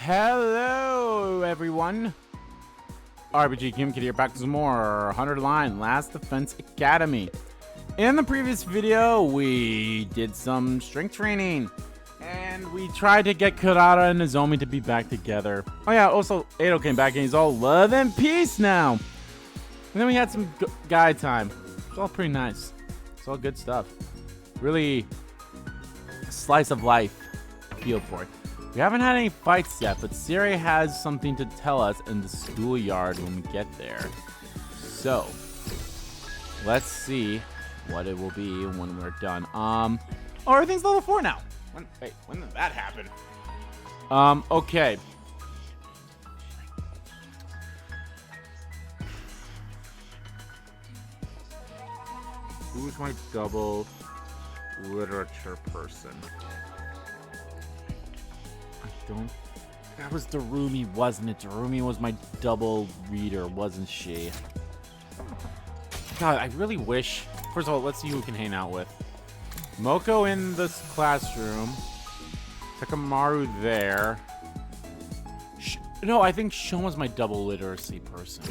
Hello, everyone. RPG Kim Kid here, back with some more 100 Line Last Defense Academy. In the previous video, we did some strength training, and we tried to get Kurata and Nozomi to be back together. Oh yeah, also Edo came back and he's all love and peace now. And then we had some guy time. It's all pretty nice. It's all good stuff. Really a slice of life feel for it. We haven't had any fights yet, but Sirei has something to tell us in the schoolyard when we get there. So, let's see what it will be when we're done. Oh, everything's level 4 now. When did that happen? Okay. Who's my double literature person? That was Darumi, wasn't it? Darumi was my double reader, wasn't she? God, I really wish... First of all, let's see who we can hang out with. Moko in this classroom. Takamaru there. No, I think Shoma's my double literacy person.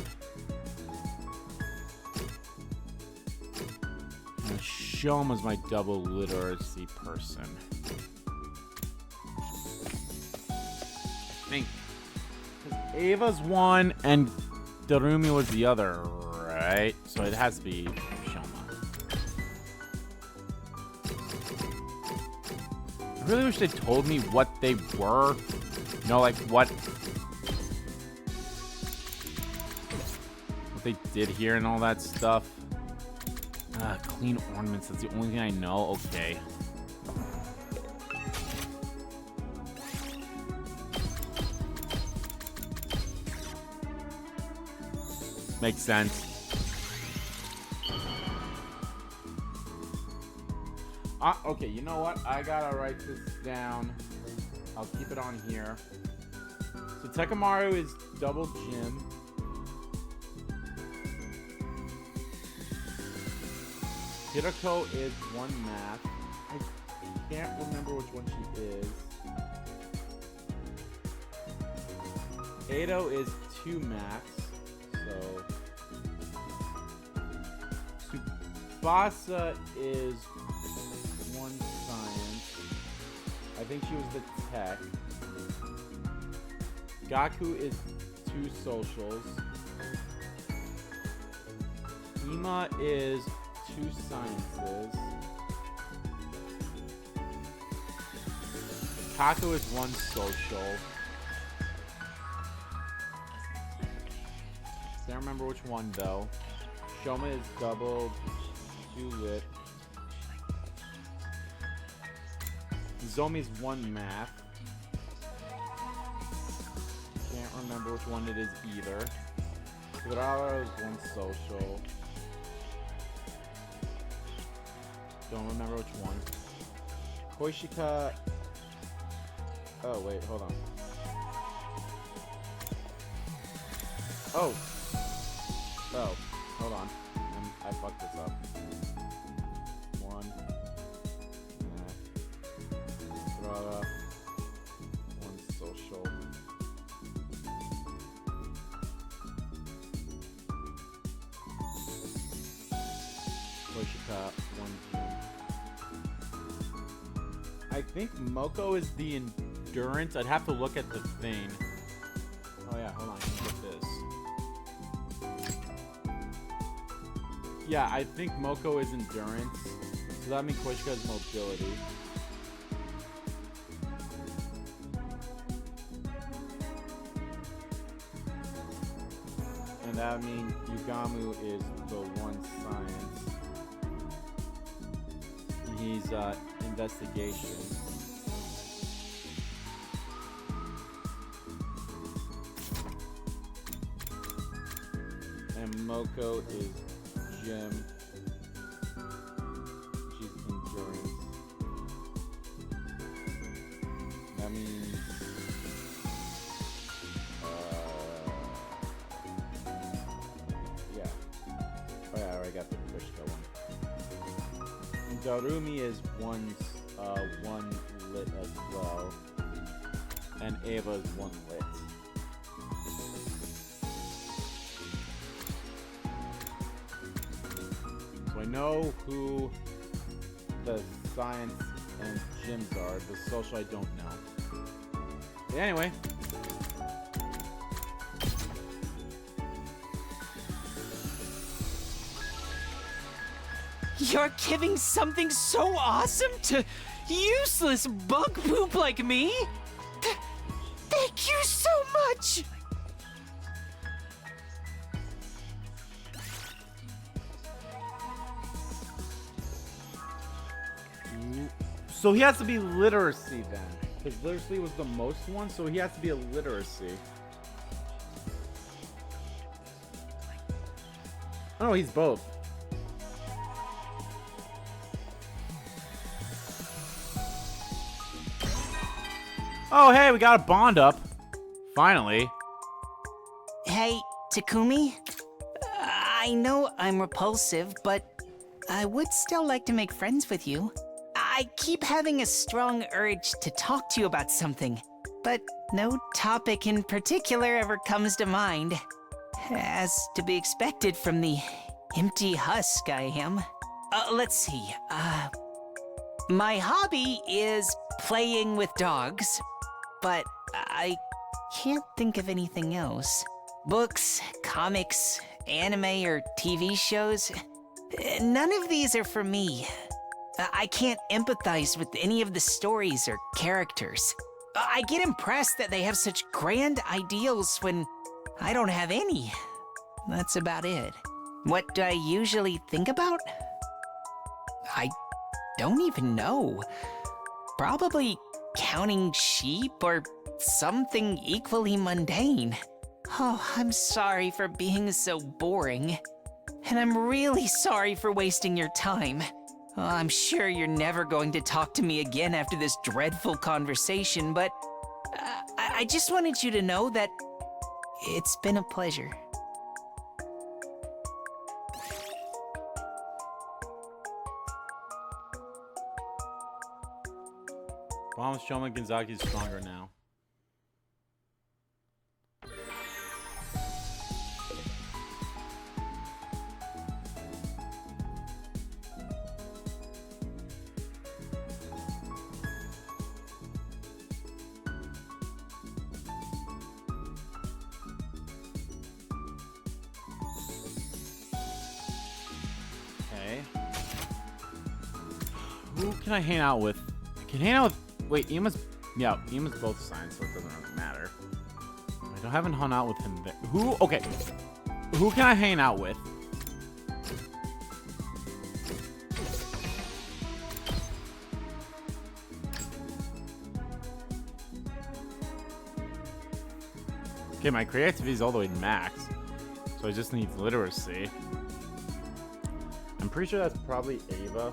Shoma's my double literacy person. Think. Ava's one and Darumi was the other, right? So it has to be Shoma. I really wish they told me what they were. You know, like what they did here and all that stuff. Clean ornaments, that's the only thing I know. Okay. Makes sense. Okay, you know what? I gotta write this down. I'll keep it on here. So Takamaru is double gym. Hirako is one math. I can't remember which one she is. Edo is two maths. So Tsubasa is one science. I think she was the tech. Gaku is two socials. Ima is two sciences. Kaku is one social. Can't remember which one though. Shoma is double, two lit. Zomi's one math. Can't remember which one it is either. Kurara is one social. Don't remember which one. Koishika. Oh wait, hold on. Oh, hold on. I fucked this up. One. Kurara. One social. Koishika, one gym. I think Moko is the endurance. I'd have to look at the thing. Oh yeah, hold on. Let me get this. Yeah, I think Moko is endurance. So that means Koishika is mobility. And that means Yugamu is the one science. And he's investigation. And Moko is gym. She's endurance. That means yeah. Oh yeah, I already got the Koishika one. And Darumi is one lit as well. and Ava is 1 lit. So I know who the science and gyms are. The social I don't know. But anyway. You're giving something so awesome to useless bug poop like me? Thank you so much! So he has to be literacy then. Because literacy was the most one, so he has to be a literacy. Oh, he's both. Oh, hey, we got a bond up. Finally. Hey, Takumi? I know I'm repulsive, but I would still like to make friends with you. I keep having a strong urge to talk to you about something, but no topic in particular ever comes to mind. As to be expected from the empty husk I am. Let's see. My hobby is playing with dogs, but I can't think of anything else. Books, comics, anime, or TV shows, none of these are for me. I can't empathize with any of the stories or characters. I get impressed that they have such grand ideals when I don't have any. That's about it. What do I usually think about? I don't even know. Probably counting sheep or something equally mundane. Oh, I'm sorry for being so boring. And I'm really sorry for wasting your time. I'm sure you're never going to talk to me again after this dreadful conversation, but I just wanted you to know that it's been a pleasure. Promise Shoma Gonzaki is stronger now. Okay. Who can I hang out with? I can hang out with... Wait, Ima's... Yeah, Ima's both signs, so it doesn't really matter. I haven't hung out with him there. Who? Okay. Who can I hang out with? Okay, my creativity is all the way max. So I just need literacy. I'm pretty sure that's probably Ava.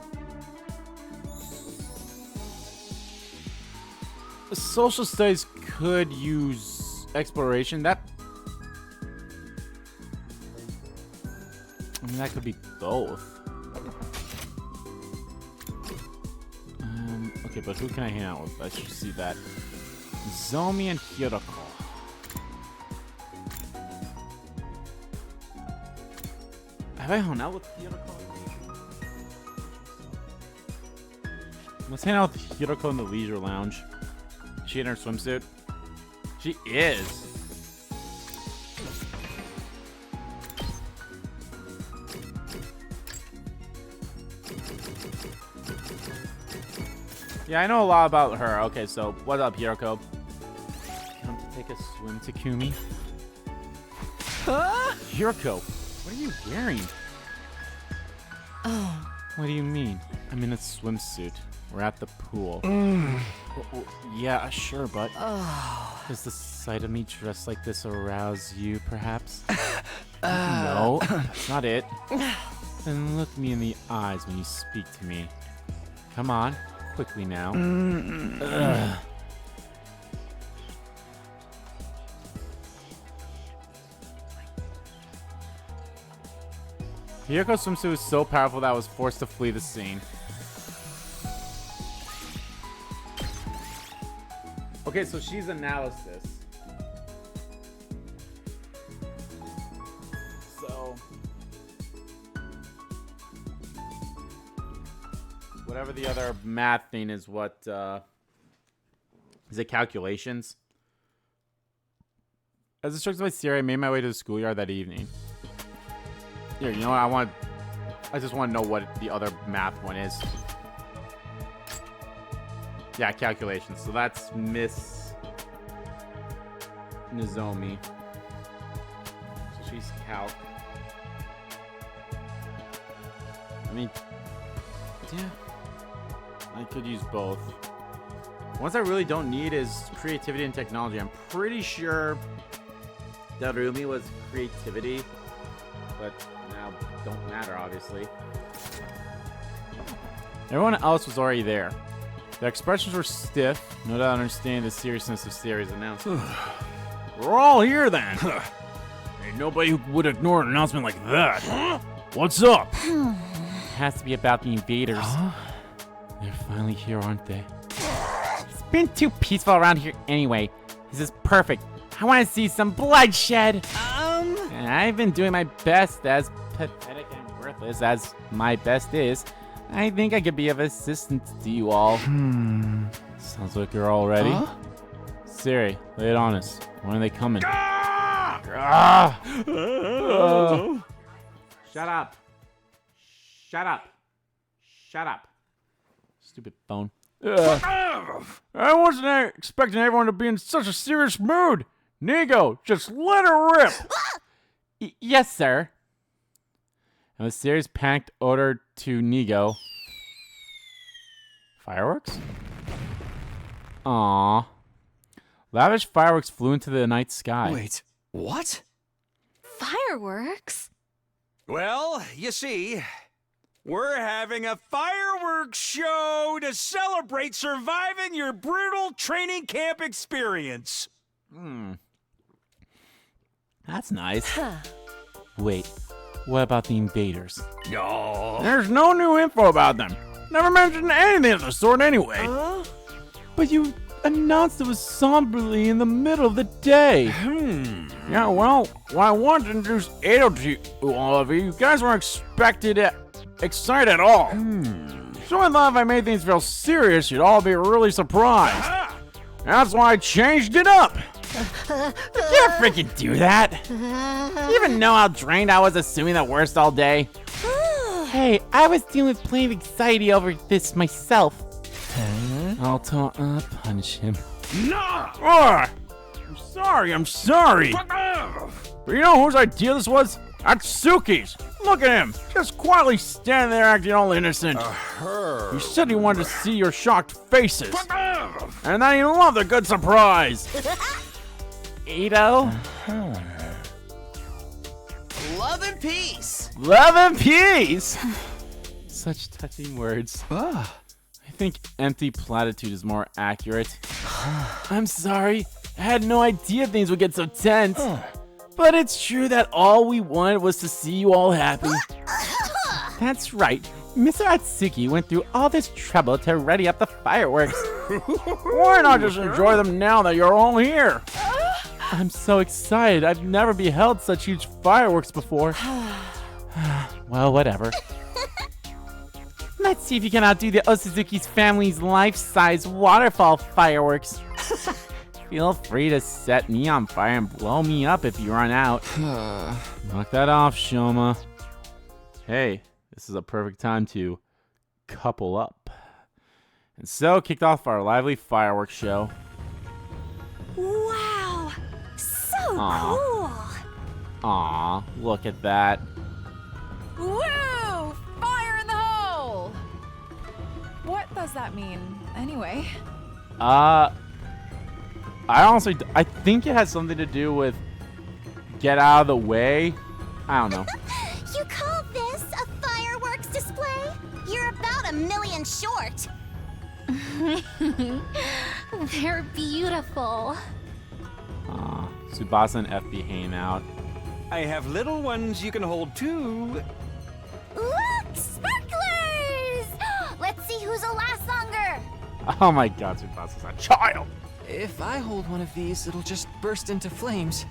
Social studies could use exploration. That... I mean, that could be both. Okay, but who can I hang out with? I should see that. Zomi and Hiroko. Have I hung out with Hiroko? Let's hang out with Hiroko in the leisure lounge. Is she in her swimsuit? She is. Yeah, I know a lot about her. Okay, so what up, Hiroko? Come to take a swim, Takumi? Hiroko, what are you wearing? Oh. What do you mean? I'm in a swimsuit. We're at the pool. Yeah, sure, but... Does the sight of me dressed like this arouse you, perhaps? No, that's not it. Then look me in the eyes when you speak to me. Come on, quickly now. Hiroko's swimsuit was so powerful that I was forced to flee the scene. Okay, so she's analysis. So whatever the other math thing is, what is it? Calculations. As instructed by Sirei, I made my way to the schoolyard that evening. Here, you know what? I just want to know what the other math one is. Yeah, calculations. So that's Miss Nozomi. So she's calc. I mean, yeah. I could use both. Ones I really don't need is creativity and technology. I'm pretty sure Darumi was creativity, but now don't matter, obviously. Everyone else was already there. Their expressions were stiff, no doubt understanding the seriousness of Sirei's announcement. We're all here then. Ain't nobody who would ignore an announcement like that. What's up? It has to be about the invaders. They're finally here, aren't they? It's been too peaceful around here anyway. This is perfect. I want to see some bloodshed. And I've been doing my best, as pathetic and worthless as my best is. I think I could be of assistance to you all. Sounds like you're all ready. Sirei, lay it on us. When are they coming? Shut up. Shut up. Shut up. Stupid phone. I wasn't expecting everyone to be in such a serious mood. Nigo, just let her rip. Yes, sir. And with Sirei's panicked order to Nigo. Fireworks? Aww. Lavish fireworks flew into the night sky. Wait, what? Fireworks? Well, you see, we're having a fireworks show to celebrate surviving your brutal training camp experience. That's nice. Wait, what about the invaders? No. There's no new info about them. Never mentioned anything of the sort anyway. But you announced it was somberly in the middle of the day. Yeah, well, when I wanted to introduce Ado to all of you, you guys weren't excited at all. So I thought if I made things feel serious, you'd all be really surprised. That's why I changed it up. You can't freaking do that. You even know how drained I was assuming the worst all day? Hey, I was dealing with plenty of anxiety over this myself. I'll punish him. No! I'm sorry. But you know whose idea this was? Atsuki's. Look at him, just quietly standing there acting all innocent. He said he wanted to see your shocked faces. And that he loved a good surprise. Ado? Love and peace. Love and peace! Such touching words. I think empty platitude is more accurate. I'm sorry. I had no idea things would get so tense. But it's true that all we wanted was to see you all happy. That's right. Mr. Atsuki went through all this trouble to ready up the fireworks. Why not just enjoy them now that you're all here? I'm so excited. I've never beheld such huge fireworks before. Well, whatever. Let's see if you can outdo the Osuzuki's family's life-size waterfall fireworks. Feel free to set me on fire and blow me up if you run out. Knock that off, Shoma. Hey, this is a perfect time to couple up. And so kicked off our lively fireworks show. Wow! So cool! Aw, look at that. Woo! Fire in the hole! What does that mean, anyway? I think it has something to do with get out of the way. I don't know. You call this a fireworks display? You're about a million short. They're beautiful. Tsubasa and FB hanging out. I have little ones you can hold too. Look, sparklers! Let's see who's will last longer. Oh my god, Tsubasa's a child. If I hold one of these, it'll just burst into flames.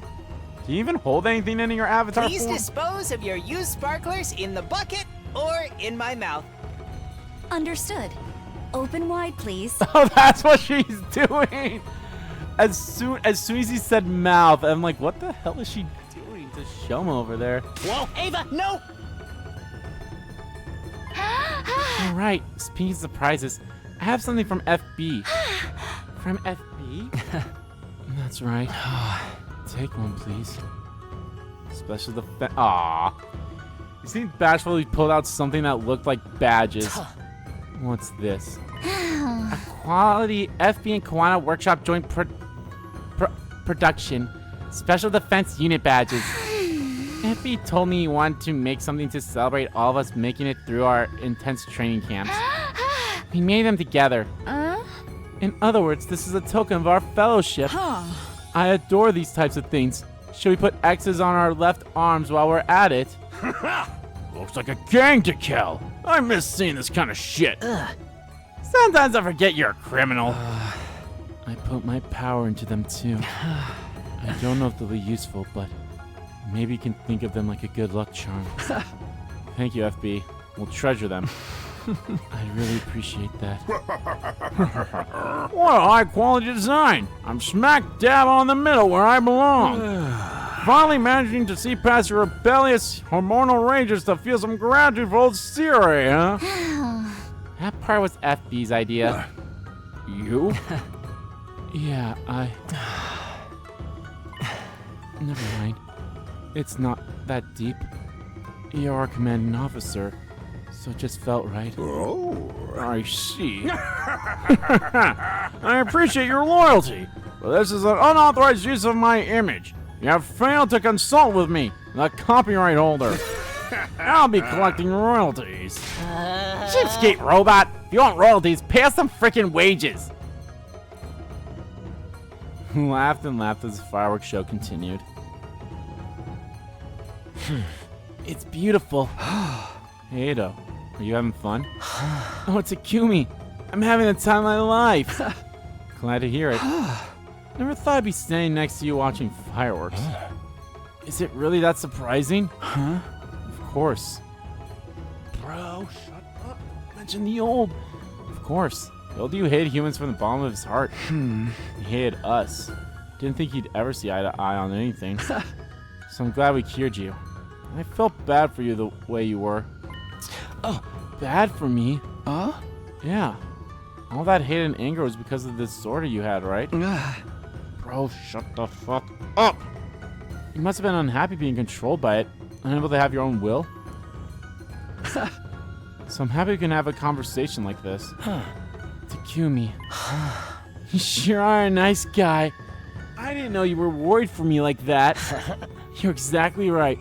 Do you even hold anything in your avatar Please form? dispose of your used sparklers in the bucket or in my mouth. Understood. Open wide, please. Oh, that's what she's doing. As soon as he said mouth, I'm like, what the hell is she doing to Shoma over there? Whoa, Ava, no! All right, speaking of surprises, I have something from FB. From FB? That's right. Take one, please. Special defense. Aww. You seemed bashful. He pulled out something that looked like badges. What's this? A quality FB and Kawana Workshop joint production. Special defense unit badges. FB told me he wanted to make something to celebrate all of us making it through our intense training camps. We made them together. In other words, this is a token of our fellowship. I adore these types of things. Should we put X's on our left arms while we're at it? Looks like a gang to kill. I miss seeing this kind of shit. Sometimes I forget you're a criminal. I put my power into them too. I don't know if they'll be useful, but maybe you can think of them like a good luck charm. Thank you, FB. We'll treasure them. I really appreciate that. What a high quality design! I'm smack dab on the middle where I belong. Finally managing to see past your rebellious hormonal rages to feel some gratitude for old Sirei, huh? That part was FB's idea. You? Yeah, Never mind. It's not that deep. You're our commanding officer, so it just felt right. Oh, I see. I appreciate your loyalty, but this is an unauthorized use of my image. You have failed to consult with me, the copyright holder. I'll be collecting royalties. Cheapskate robot! If you want royalties, pay us some freaking wages! Laughed and laughed as the fireworks show continued. It's beautiful. Hey, Ado, are you having fun? Oh, it's Takumi. I'm having the time of my life. Glad to hear it. Never thought I'd be standing next to you watching fireworks. Is it really that surprising? Huh? Of course. Bro, shut up. Mention the old. Of course. The old you hated humans from the bottom of his heart. He hated us. Didn't think he'd ever see eye to eye on anything. So I'm glad we cured you. I felt bad for you the way you were. Oh, bad for me? Yeah. All that hate and anger was because of this disorder you had, right? Bro, shut the fuck up! You must have been unhappy being controlled by it, unable to have your own will. So I'm happy we can have a conversation like this. Takumi. You sure are a nice guy. I didn't know you were worried for me like that. You're exactly right.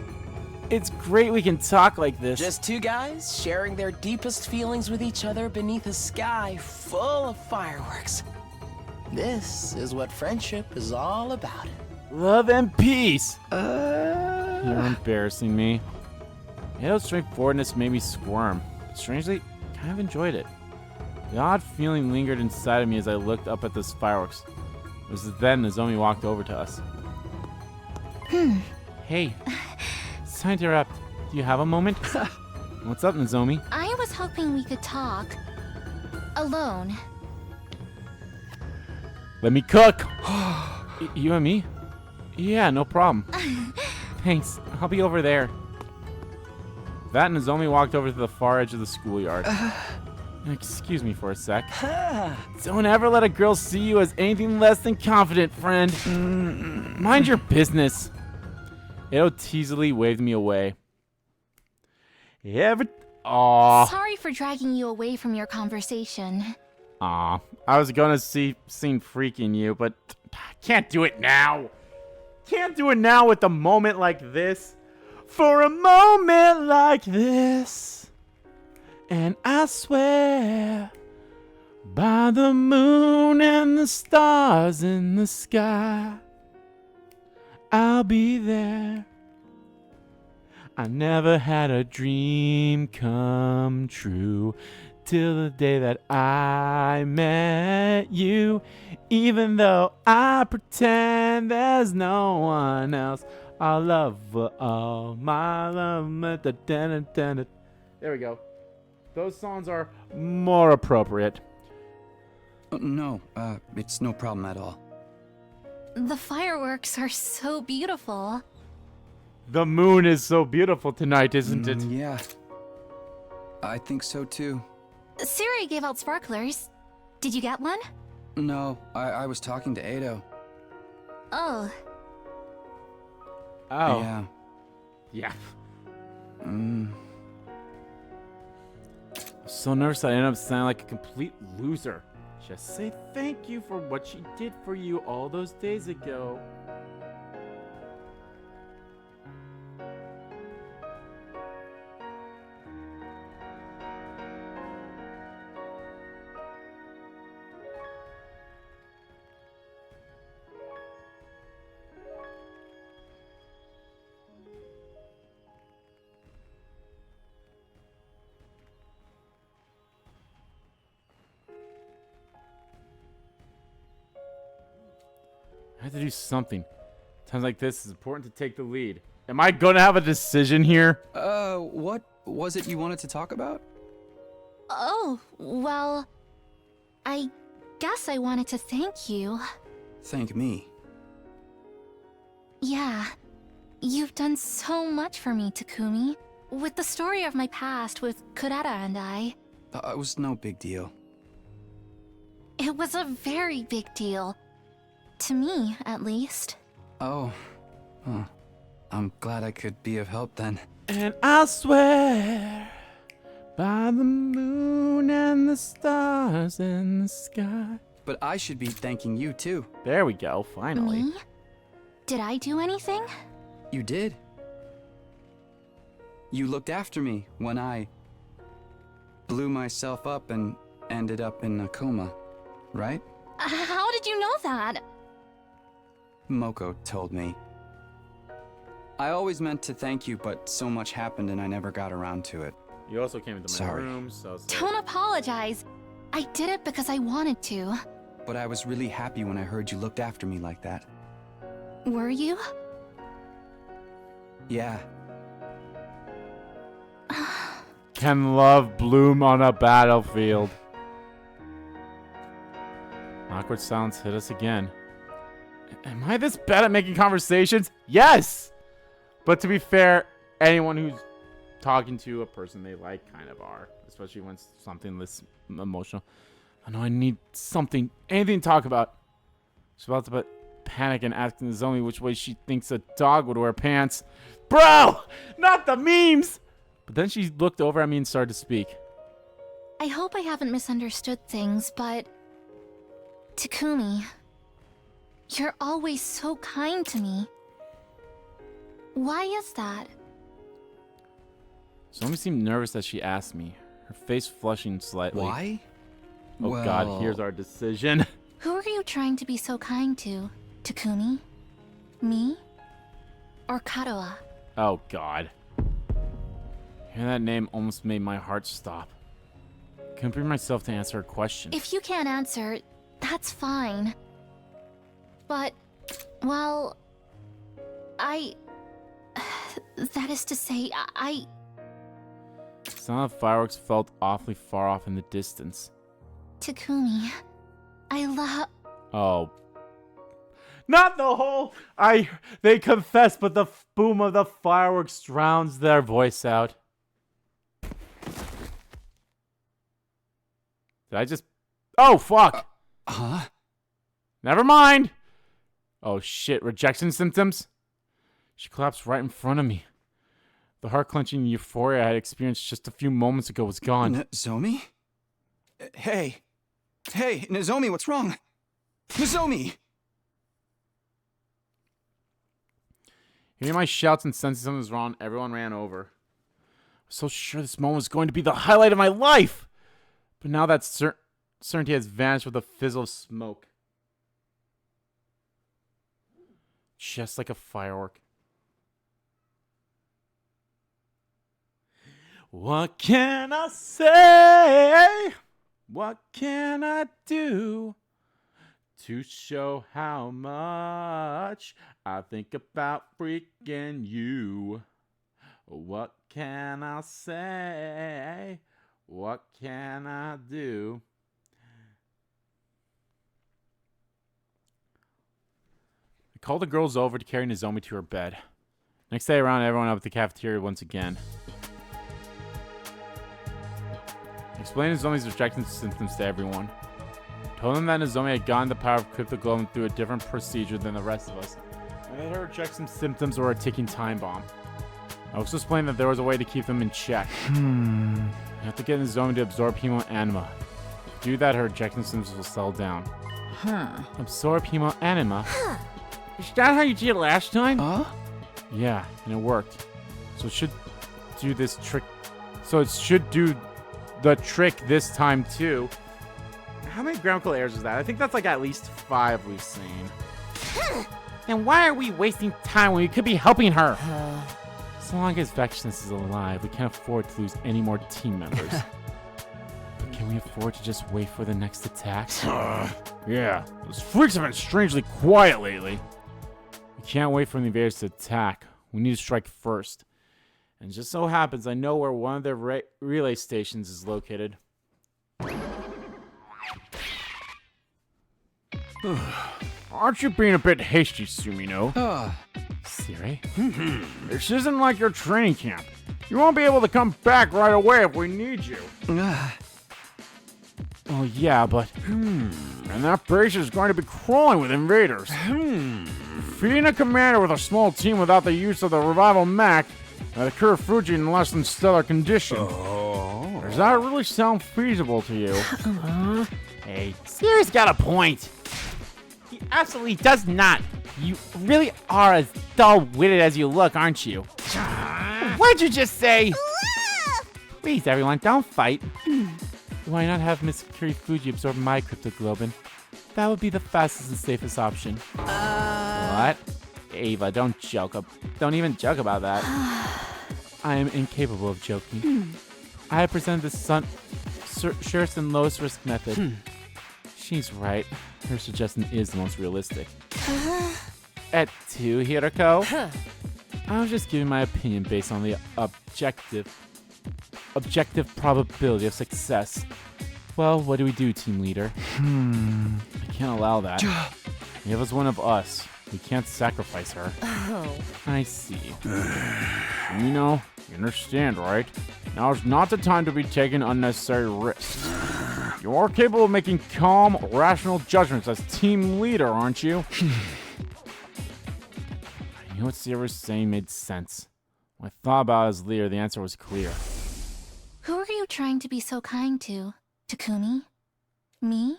It's great we can talk like this. Just two guys sharing their deepest feelings with each other beneath a sky full of fireworks. This is what friendship is all about. Love and peace. You're embarrassing me. Ado's straightforwardness made me squirm. Strangely, kind of enjoyed it. The odd feeling lingered inside of me as I looked up at those fireworks. It was then Nozomi walked over to us. Hey. Sorry to interrupt. Do you have a moment? What's up, Nozomi? I was hoping we could talk. Alone. Let me cook! You and me? Yeah, no problem. Thanks. I'll be over there. That and Nozomi walked over to the far edge of the schoolyard. Excuse me for a sec. Don't ever let a girl see you as anything less than confident, friend. Mind your business. Ado teasily waved me away. Aww. Sorry for dragging you away from your conversation. Aw, I was gonna seen freaking you, but I can't do it now. Can't do it now with a moment like this. For a moment like this. And I swear, by the moon and the stars in the sky, I'll be there. I never had a dream come true till the day that I met you. Even though I pretend there's no one else, I'll love her all my love. There we go. Those songs are more appropriate. No, it's no problem at all. The fireworks are so beautiful. The moon is so beautiful tonight, isn't it? Yeah. I think so too. Sirei gave out sparklers. Did you get one? No, I was talking to Ado. Oh. Oh. Yeah. Yeah. Mm. I'm so nervous I ended up sounding like a complete loser. Just say thank you for what she did for you all those days ago. I have to do something. Times like this, it's important to take the lead. Am I gonna have a decision here? What was it you wanted to talk about? Oh, well, I guess I wanted to thank you. Thank me. Yeah, you've done so much for me, Takumi. With the story of my past with Kurata and I. It was no big deal. It was a very big deal. To me, at least. Oh. Huh. I'm glad I could be of help then. And I swear by the moon and the stars in the sky. But I should be thanking you too. There we go, finally. Me? Did I do anything? You did. You looked after me when I blew myself up and ended up in a coma, right? How did you know that? Moko told me. I always meant to thank you, but so much happened and I never got around to it. You also came into my Sorry. room, so... Don't apologize. I did it because I wanted to. But I was really happy when I heard you looked after me like that. Were you? Yeah. Can love bloom on a battlefield? Awkward silence hit us again. Am I this bad at making conversations? Yes! But to be fair, anyone who's talking to a person they like kind of are. Especially when it's something this emotional. I know I need something, anything to talk about. She's about to panic and asking Nozomi which way she thinks a dog would wear pants. Bro! Not the memes! But then she looked over at me and started to speak. I hope I haven't misunderstood things, but... Takumi... You're always so kind to me. Why is that? Nozomi seemed nervous as she asked me, her face flushing slightly. Why? Oh well... god, here's our decision. Who are you trying to be so kind to? Takumi? Me? Or Kadoa? Oh god. Hearing that name almost made my heart stop. Couldn't bring myself to answer her question. If you can't answer, that's fine. But, well... That is to say, I... The sound of fireworks felt awfully far off in the distance. Takumi... I love... Oh. Not the whole... They confess, but the boom of the fireworks drowns their voice out. Did I just... Oh, fuck! Huh? Never mind! Oh, shit. Rejection symptoms? She collapsed right in front of me. The heart-clenching euphoria I had experienced just a few moments ago was gone. Nozomi? Hey! Hey, Nozomi, what's wrong? Nozomi! Hearing my shouts and sensing something was wrong, everyone ran over. I was so sure this moment was going to be the highlight of my life! But now that certainty has vanished with a fizzle of smoke. Just like a firework. What can I say? What can I do To show how much I think about freaking you. What can I say? What can I do? I called the girls over to carry Nozomi to her bed. Next day, I rounded everyone up at the cafeteria once again. Explained Nozomi's rejection symptoms to everyone. Told them that Nozomi had gotten the power of Cryptoglobin through a different procedure than the rest of us, and that her rejection symptoms were a ticking time bomb. I also explained that there was a way to keep them in check. You have to get Nozomi to absorb Hemoanima. To do that, her rejection symptoms will settle down. Absorb Hemoanima? Is that how you did it last time? Yeah, and it worked. So it should do this trick. So it should do the trick this time too. How many grammatical errors is that? I think that's like at least 5 we've seen. And why are we wasting time when we could be helping her? So long as Vexness is alive, we can't afford to lose any more team members. But can we afford to just wait for the next attack? Yeah, those freaks have been strangely quiet lately. We can't wait for the invaders to attack. We need to strike first. And just so happens I know where one of their relay stations is located. Aren't you being a bit hasty, Sumino? Sirei? This isn't like your training camp. You won't be able to come back right away if we need you. Oh yeah, but... And that base is going to be crawling with invaders. Defeating a commander with a small team without the use of the revival mech and the Kurofuji in less than stellar condition. Does that really sound feasible to you? Hey, Sirei's got a point. He absolutely does not. You really are as dull-witted as you look, aren't you? What'd you just say? Please, everyone, don't fight. Why not have Miss Kurofuji absorb my cryptoglobin? That would be the fastest and safest option. What? Ava, don't even joke about that. I am incapable of joking. I have presented the surest and lowest risk method. She's right. Her suggestion is the most realistic. At 2, Hiroko. I was just giving my opinion based on the objective probability of success. Well, what do we do, team leader? I can't allow that. Eva's one of us. We can't sacrifice her. I see. You understand, right? Now is not the time to be taking unnecessary risks. You are capable of making calm, rational judgments as team leader, aren't you? I knew what Sierra was saying made sense. When I thought about it as leader, the answer was clear. Who are you trying to be so kind to? Takumi? Me?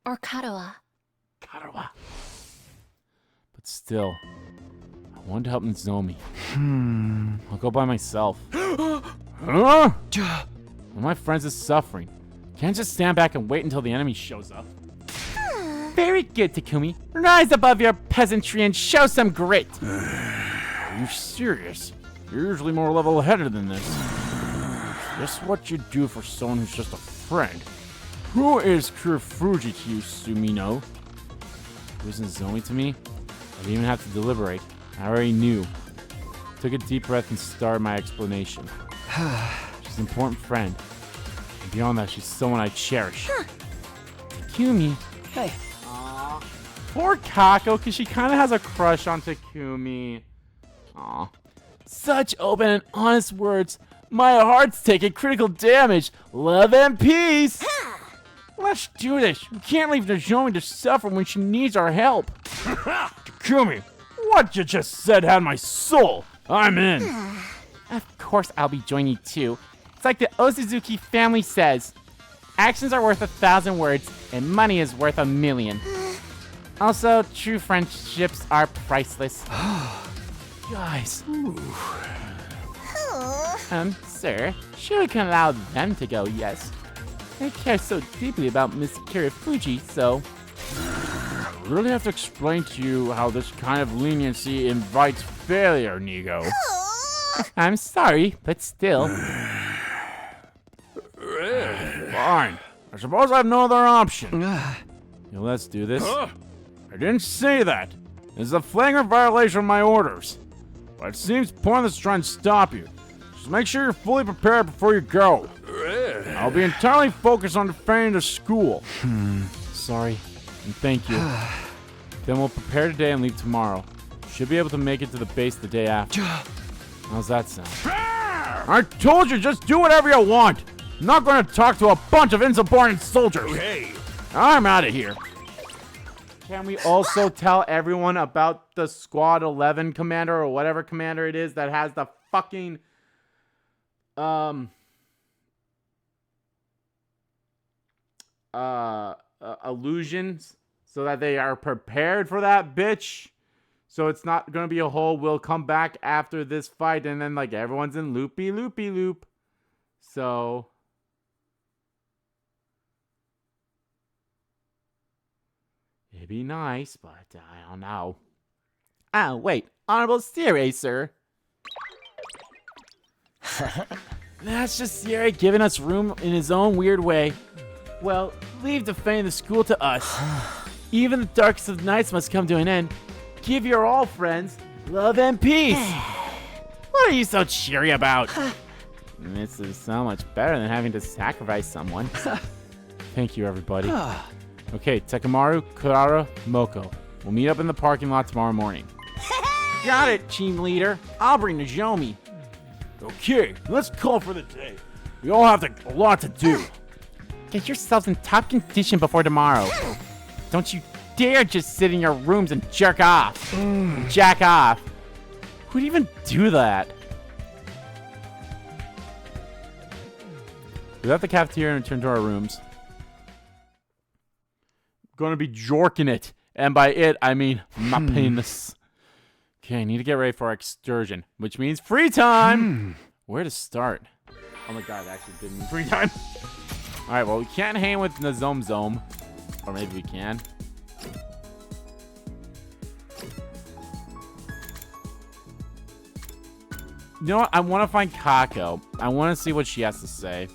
Or Karawa? Karawa. But still, I wanted to help Nozomi. I'll go by myself. Huh? One of my friends is suffering. Can't just stand back and wait until the enemy shows up. Very good, Takumi. Rise above your peasantry and show some grit. Are you serious? You're usually more level-headed than this. Just what you do for someone who's just a friend. Who is Kurofuji to you, Sumino? Who is Nozomi to me? I didn't even have to deliberate. I already knew. Took a deep breath and started my explanation. She's an important friend. And beyond that, she's someone I cherish. Takumi. Hey. Aww. Poor Kako, because she kind of has a crush on Takumi. Aw. Such open and honest words. My heart's taking critical damage. Love and peace. Let's do this. We can't leave Nozomi to suffer when she needs our help. Takumi, what you just said had my soul. I'm in. Of course I'll be joining too. It's like the Osuzuki family says. Actions are worth 1,000 words, and money is worth 1,000,000. Also, true friendships are priceless. Guys. Sir, sure we can allow them to go, yes. They care so deeply about Miss Kurofuji, so... I really have to explain to you how this kind of leniency invites failure, Nigo. I'm sorry, but still. Fine. I suppose I have no other option. Yeah, let's do this. I didn't say that. This is a flagrant violation of my orders. But it seems pointless to try and stop you. Just make sure you're fully prepared before you go. I'll be entirely focused on defending the school. Sorry, and thank you. Then we'll prepare today and leave tomorrow. Should be able to make it to the base the day after. How's that sound? I told you, just do whatever you want. I'm not going to talk to a bunch of insubordinate soldiers. Hey. I'm out of here. Can we also tell everyone about the Squad 11 commander or whatever commander it is that has the fucking illusions so that they are prepared for that bitch? So it's not going to be a whole we'll come back after this fight and then like everyone's in loop. So it'd be nice, but I don't know. Oh, wait. Honorable Sirei, sir. That's just Sirei giving us room in his own weird way. Well, leave defending the school to us. Even the darkest of nights must come to an end. Give your all, friends, love and peace. What are you so cheery about? This is so much better than having to sacrifice someone. Thank you, everybody. Okay, Takamaru, Kurara, Moko. We'll meet up in the parking lot tomorrow morning. Got it, team leader. I'll bring Nozomi. Okay, let's call for the day. We all have a lot to do. Get yourselves in top condition before tomorrow. Don't you dare just sit in your rooms and jerk off. Jack off. Who'd even do that? We left the cafeteria and returned to our rooms. Gonna be jorking it. And by it, I mean my penis. Okay, I need to get ready for our excursion, which means free time. Where to start? Oh my god, it actually didn't mean free time. Alright, well, we can't hang with Nozom. Or maybe we can. You know what? I want to find Kako. I want to see what she has to say.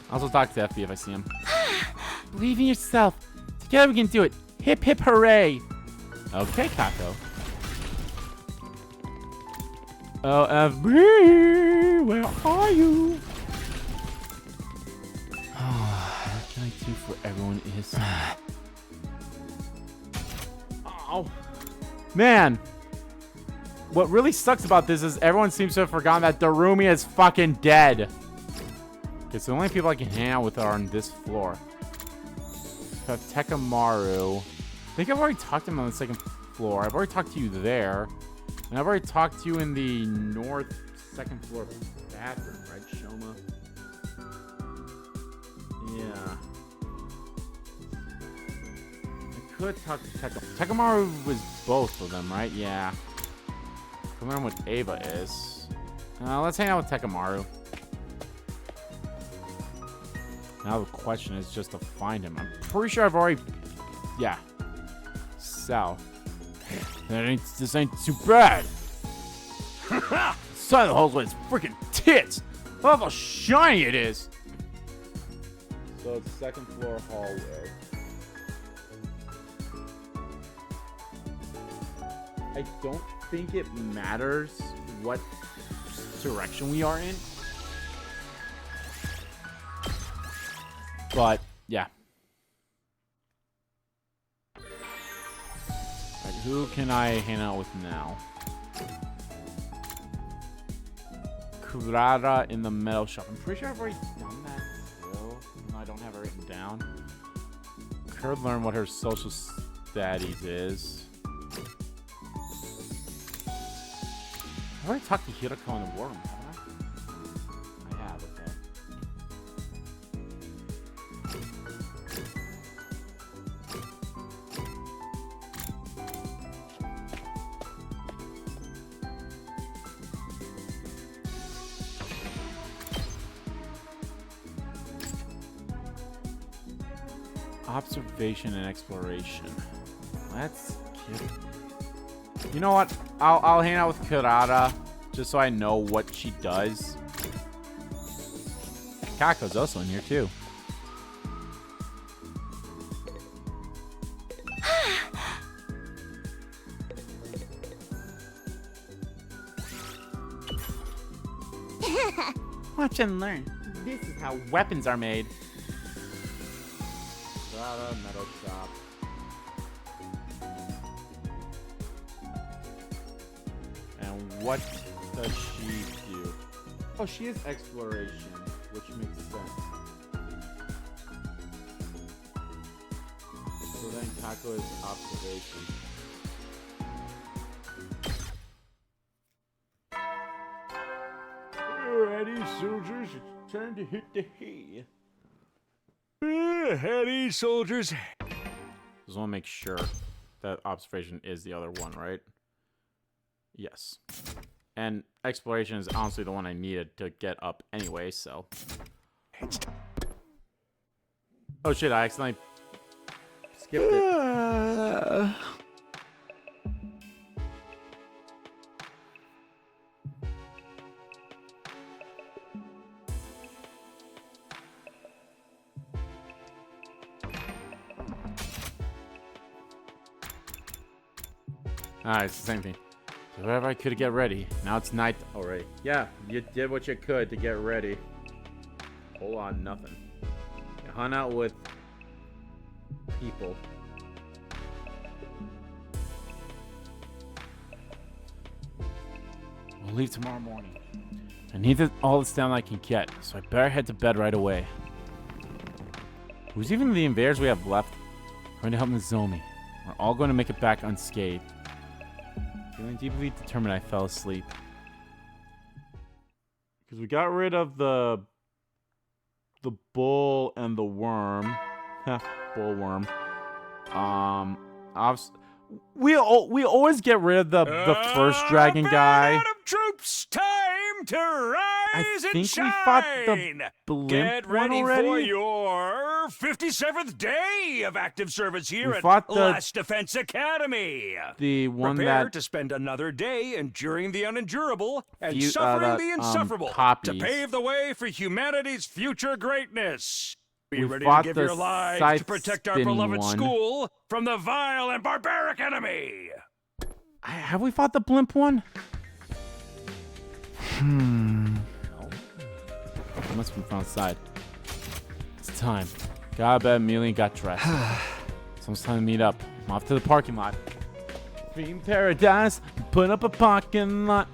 I'll also talk to FB if I see him. Believe in yourself. Together we can do it. Hip hip hooray. Okay, Kako. Oh, FB, where are you? Oh, what can I do for everyone is... Oh. Man. What really sucks about this is everyone seems to have forgotten that Darumi is fucking dead. Okay, so the only people I can hang out with are on this floor. We have Takamaru. I think I've already talked to him on the second floor. I've already talked to you there. And I've already talked to you in the north second floor bathroom, right, Shoma? Yeah. I could talk to Takamaru was both of them, right? Yeah. I remember what Ava is. Let's hang out with Takamaru. Now the question is just to find him. I'm pretty sure I've already... Yeah. South. This ain't too bad. Side of the hole's with its freaking tits. Look how shiny it is. So it's second floor hallway. I don't think it matters what direction we are in. But, yeah. Alright, who can I hang out with now? Kurara in the metal shop. I'm pretty sure I've already done that still. No, I don't have it written down. Could learn what her social status is. I've already talked to Hirako in the war room, haven't I? I have, okay. Observation and exploration. Let's get... You know what? I'll hang out with Kurara just so I know what she does. Kako's also in here too. Watch and learn. This is how weapons are made. Metal shop. And what does she do? Oh, she is exploration, which makes sense. So then Kako is observation. Ready, soldiers? It's time to hit the hay. Heady, soldiers. Just want to make sure that observation is the other one, right? Yes. And exploration is honestly the one I needed to get up anyway, so. Oh shit, I accidentally skipped it. Alright, it's the same thing. So whatever I could to get ready. Now it's night already. Yeah, you did what you could to get ready. Hold on, nothing. You hung out with people. We'll leave tomorrow morning. I need all the stamina I can get, so I better head to bed right away. Who's even the invaders we have left? Going to help Nozomi. We're all going to make it back unscathed. Feeling deeply determined, I fell asleep. Because we got rid of the bull and the worm. Bullworm. We always get rid of the first dragon guy. Troops, time to rise and shine. We fought the blimp Get ready one already. for your 57th day of active service here We at fought the- Last Defense Academy. The one Prepare that to spend another day enduring the unendurable and Few- suffering the, the insufferable to copies. pave the way for humanity's future greatness. Be We ready to fought give the your lives to side protect our spinning beloved one. school from the vile and barbaric enemy. have we fought the blimp one? It must have been from outside. It's time. Got out of bed immediately and got dressed. It's almost time to meet up. I'm off to the parking lot. Dream paradise, put up a parking lot.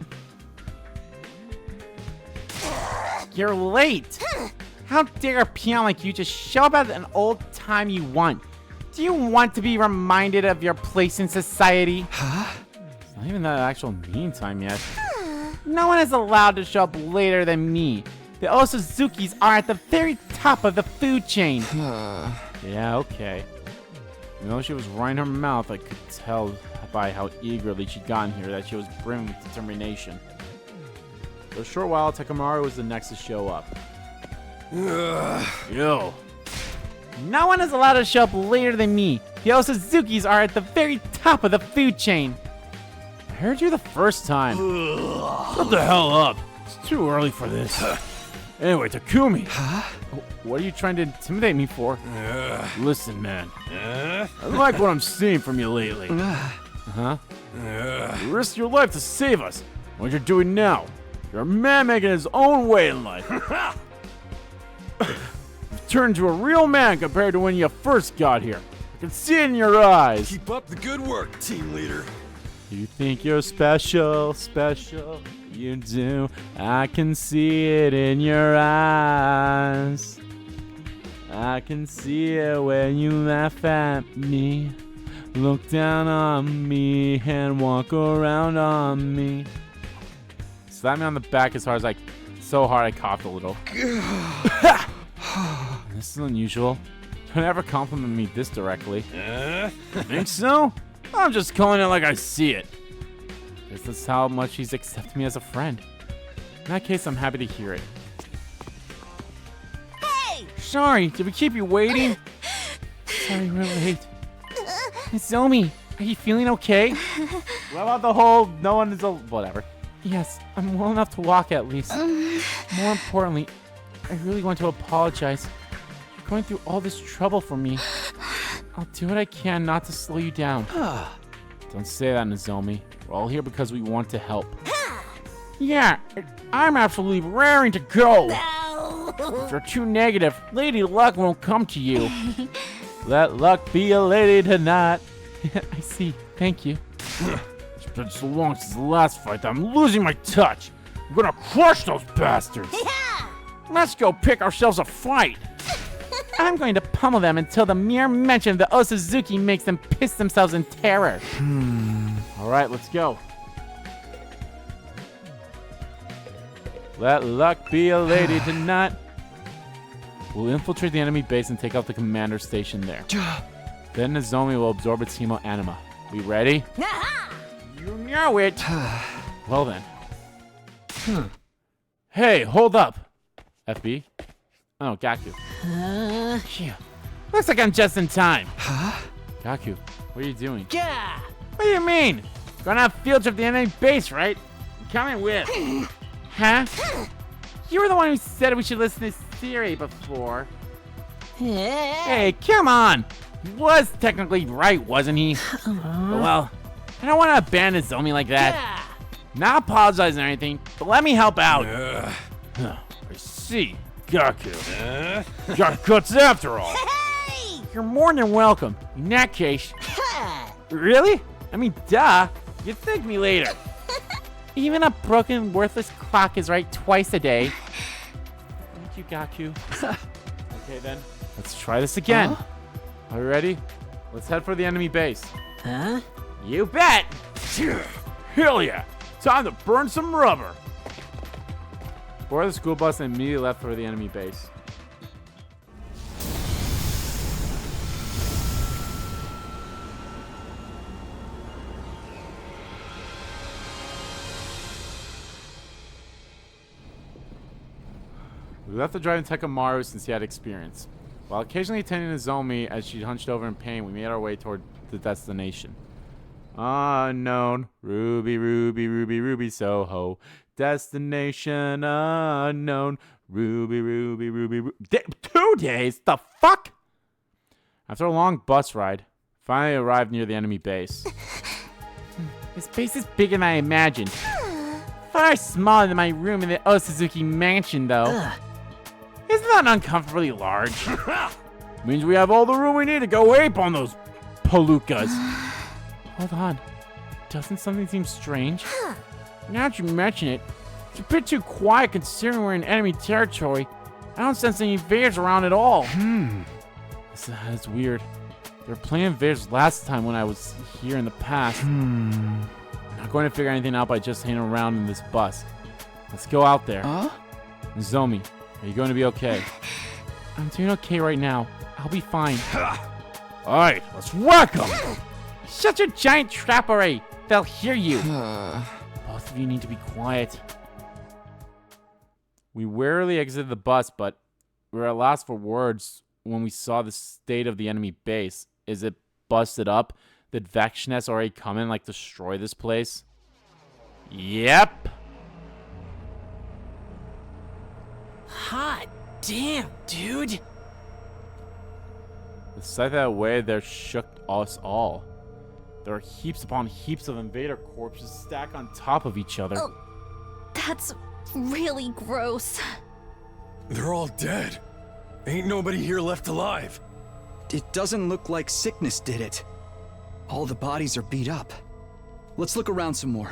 You're late. How dare a peon like you just show up at an old time you want? Do you want to be reminded of your place in society? It's not even that actual meeting time yet. No one is allowed to show up later than me. The Osuzukis are at the very top of the food chain. Yeah, okay. Even though she was running her mouth, I could tell by how eagerly she got in here that she was brimming with determination. For a short while, Takamaru was the next to show up. Yo. No one is allowed to show up later than me. The Osuzukis are at the very top of the food chain. I heard you the first time. Shut the hell up. It's too early for this. Anyway, Takumi. What are you trying to intimidate me for? Listen, man. I like what I'm seeing from you lately. You risked your life to save us. What you're doing now? You're a man making his own way in life. You've turned into a real man compared to when you first got here. I can see it in your eyes. Keep up the good work, team leader. You think you're special, you do. I can see it in your eyes. I can see it when you laugh at me. Look down on me and walk around on me. Slap me on the back as hard as so hard I coughed a little. This is unusual. Don't ever compliment me this directly. Think so? I'm just calling it like I see it. Guess that's how much he's accepted me as a friend. In that case, I'm happy to hear it. Hey! Sorry, did we keep you waiting? Sorry, we're late. Nozomi, are you feeling okay? What about the whole no one is whatever? Yes, I'm well enough to walk at least. More importantly, I really want to apologize. You're going through all this trouble for me. I'll do what I can not to slow you down. Don't say that, Nozomi. We're all here because we want to help. Yeah, I'm absolutely raring to go. If you're too negative, Lady Luck won't come to you. Let luck be a lady tonight. I see. Thank you. It's been so long since the last fight that I'm losing my touch. I'm gonna crush those bastards. Let's go pick ourselves a fight. I'm going to pummel them until the mere mention of the Osazuki makes them piss themselves in terror. All right, let's go. Let luck be a lady tonight. We'll infiltrate the enemy base and take out the commander station there. Then Nozomi will absorb its Hemoanima. We ready? You know it. Well then. Hey, hold up. FB? Oh, Gaku. Phew. Looks like I'm just in time. Gaku, what are you doing? Yeah. What do you mean? Gonna have field trip to the enemy base, right? I'm coming with. Huh? You were the one who said we should listen to Sirei before. Hey, come on! He was technically right, wasn't he? Well, I don't want to abandon Nozomi like that. Not apologizing or anything, but let me help out. I see. Gaku. Got guts after all. You're more than welcome. In that case. Really? I mean, duh. You'd thank me later. Even a broken, worthless clock is right twice a day. Thank you, Gaku. Okay, then. Let's try this again. Are you ready? Let's head for the enemy base. Huh? You bet! Hell yeah! Time to burn some rubber! Board the school bus and immediately left for the enemy base. We left the driving Takamaru since he had experience. While occasionally attending Nozomi as she hunched over in pain, we made our way toward the destination. Unknown. Ruby, Ruby, Ruby, Ruby, Soho. Destination unknown. Ruby, Ruby, Ruby, Ruby. 2 days? The fuck? After a long bus ride, finally arrived near the enemy base. This base is bigger than I imagined. Far smaller than my room in the Osazuki mansion, though. Isn't that uncomfortably large? Means we have all the room we need to go ape on those palookas. Hold on. Doesn't something seem strange? Now that you mention it, it's a bit too quiet considering we're in enemy territory. I don't sense any invaders around at all. That's weird. There were plenty of invaders last time when I was here in the past. I'm not going to figure anything out by just hanging around in this bus. Let's go out there. Nozomi, are you going to be okay? I'm doing okay right now. I'll be fine. Alright, let's rock 'em! Shut your giant trap already! They'll hear you! Both of you need to be quiet. We warily exited the bus, but we were at loss for words when we saw the state of the enemy base. Is it busted up? Did Vexness already come and destroy this place? Yep! Hot damn, dude. The sight that way there shook us all. There are heaps upon heaps of invader corpses stacked on top of each other. Oh, that's really gross. They're all dead. Ain't nobody here left alive. It doesn't look like sickness did it. All the bodies are beat up. Let's look around some more.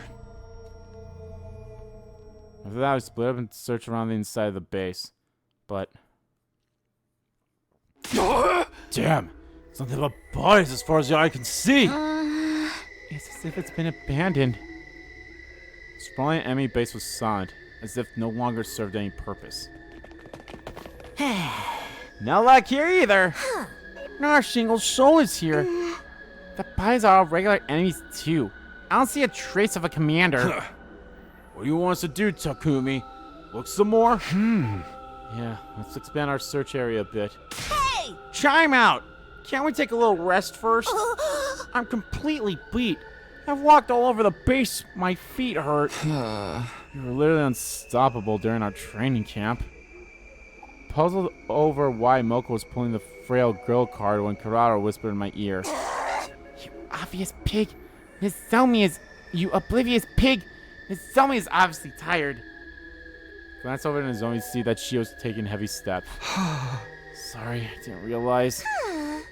After that, we split up and searched around the inside of the base. But... damn! It's nothing but bodies as far as the eye can see! It's as if it's been abandoned. The sprawling enemy base was silent, as if no longer served any purpose. No luck here either! Not a single soul is here. The bodies are all regular enemies too. I don't see a trace of a commander. What do you want us to do, Takumi? Look some more? Yeah, let's expand our search area a bit. Hey! Chime out! Can't we take a little rest first? I'm completely beat. I've walked all over the base. My feet hurt. You were literally unstoppable during our training camp. puzzled over why Moko was pulling the frail girl card when Kurara whispered in my ear. You obvious pig. Miss Selmy is... You oblivious pig. Miss Selmy is obviously tired. Glance over to Nozomi to see that she was taking heavy steps. Sorry, I didn't realize.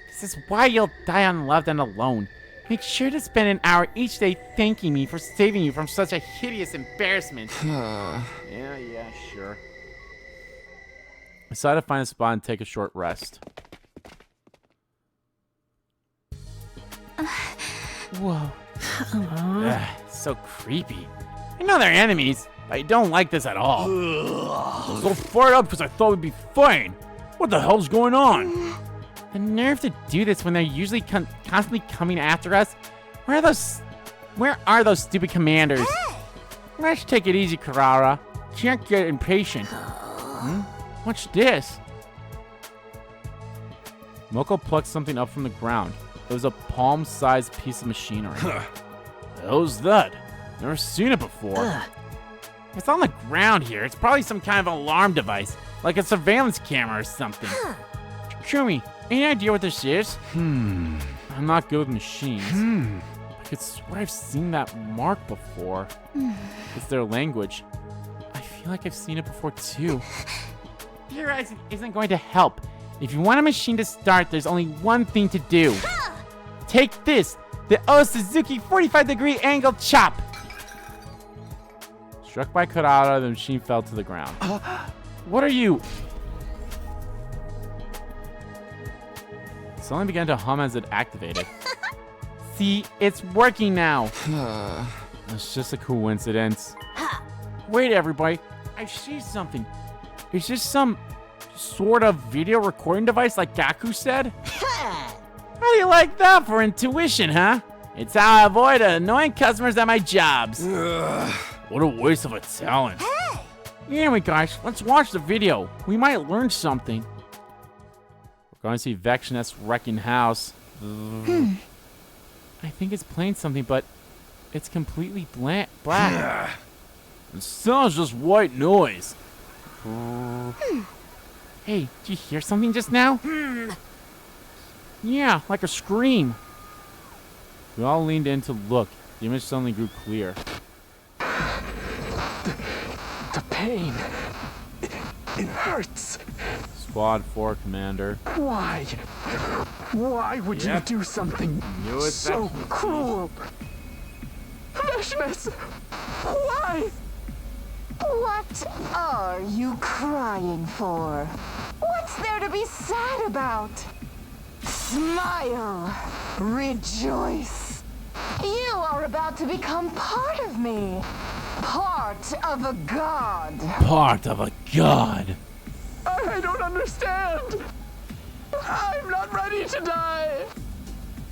This is why you'll die unloved and alone. Make sure to spend an hour each day thanking me for saving you from such a hideous embarrassment. Yeah, sure. I decided to find a spot and take a short rest. Whoa. So creepy. I know they're enemies, but I don't like this at all. I was so fired up because I thought we'd be fine. What the hell's going on? The nerve to do this when they're usually constantly coming after us. Where are those stupid commanders? Let's take it easy, Kurara. Can't get impatient. What's this? Moko plucked something up from the ground. It was a palm-sized piece of machinery. How's that? Never seen it before. It's on the ground here. It's probably some kind of alarm device, like a surveillance camera or something. Takumi, any idea what this is? I'm not good with machines. I could swear I've seen that mark before. It's their language. I feel like I've seen it before too. Theorizing isn't going to help. If you want a machine to start, there's only one thing to do. Take this, the O Suzuki 45-degree angle chop. Struck by Kurara, the machine fell to the ground. What are you? Something began to hum as it activated. See, it's working now. It's just a coincidence. Wait, everybody. I see something. Is this some sort of video recording device like Gaku said? How do you like that for intuition, huh? It's how I avoid annoying customers at my jobs. What a waste of a talent. Anyway, guys, let's watch the video. We might learn something. We're going to see Vexness wrecking house. I think it's playing something, but it's completely black. It sounds just white noise. Hey, did you hear something just now? Yeah, like a scream. We all leaned in to look. The image suddenly grew clear. The pain. It hurts. Squad 4 Commander. Why? Why would you do something so cruel? Vexness! Why? What are you crying for? What's there to be sad about? Smile! Rejoice! You are about to become part of me. Part of a god. Part of a god. I don't understand. I'm not ready to die.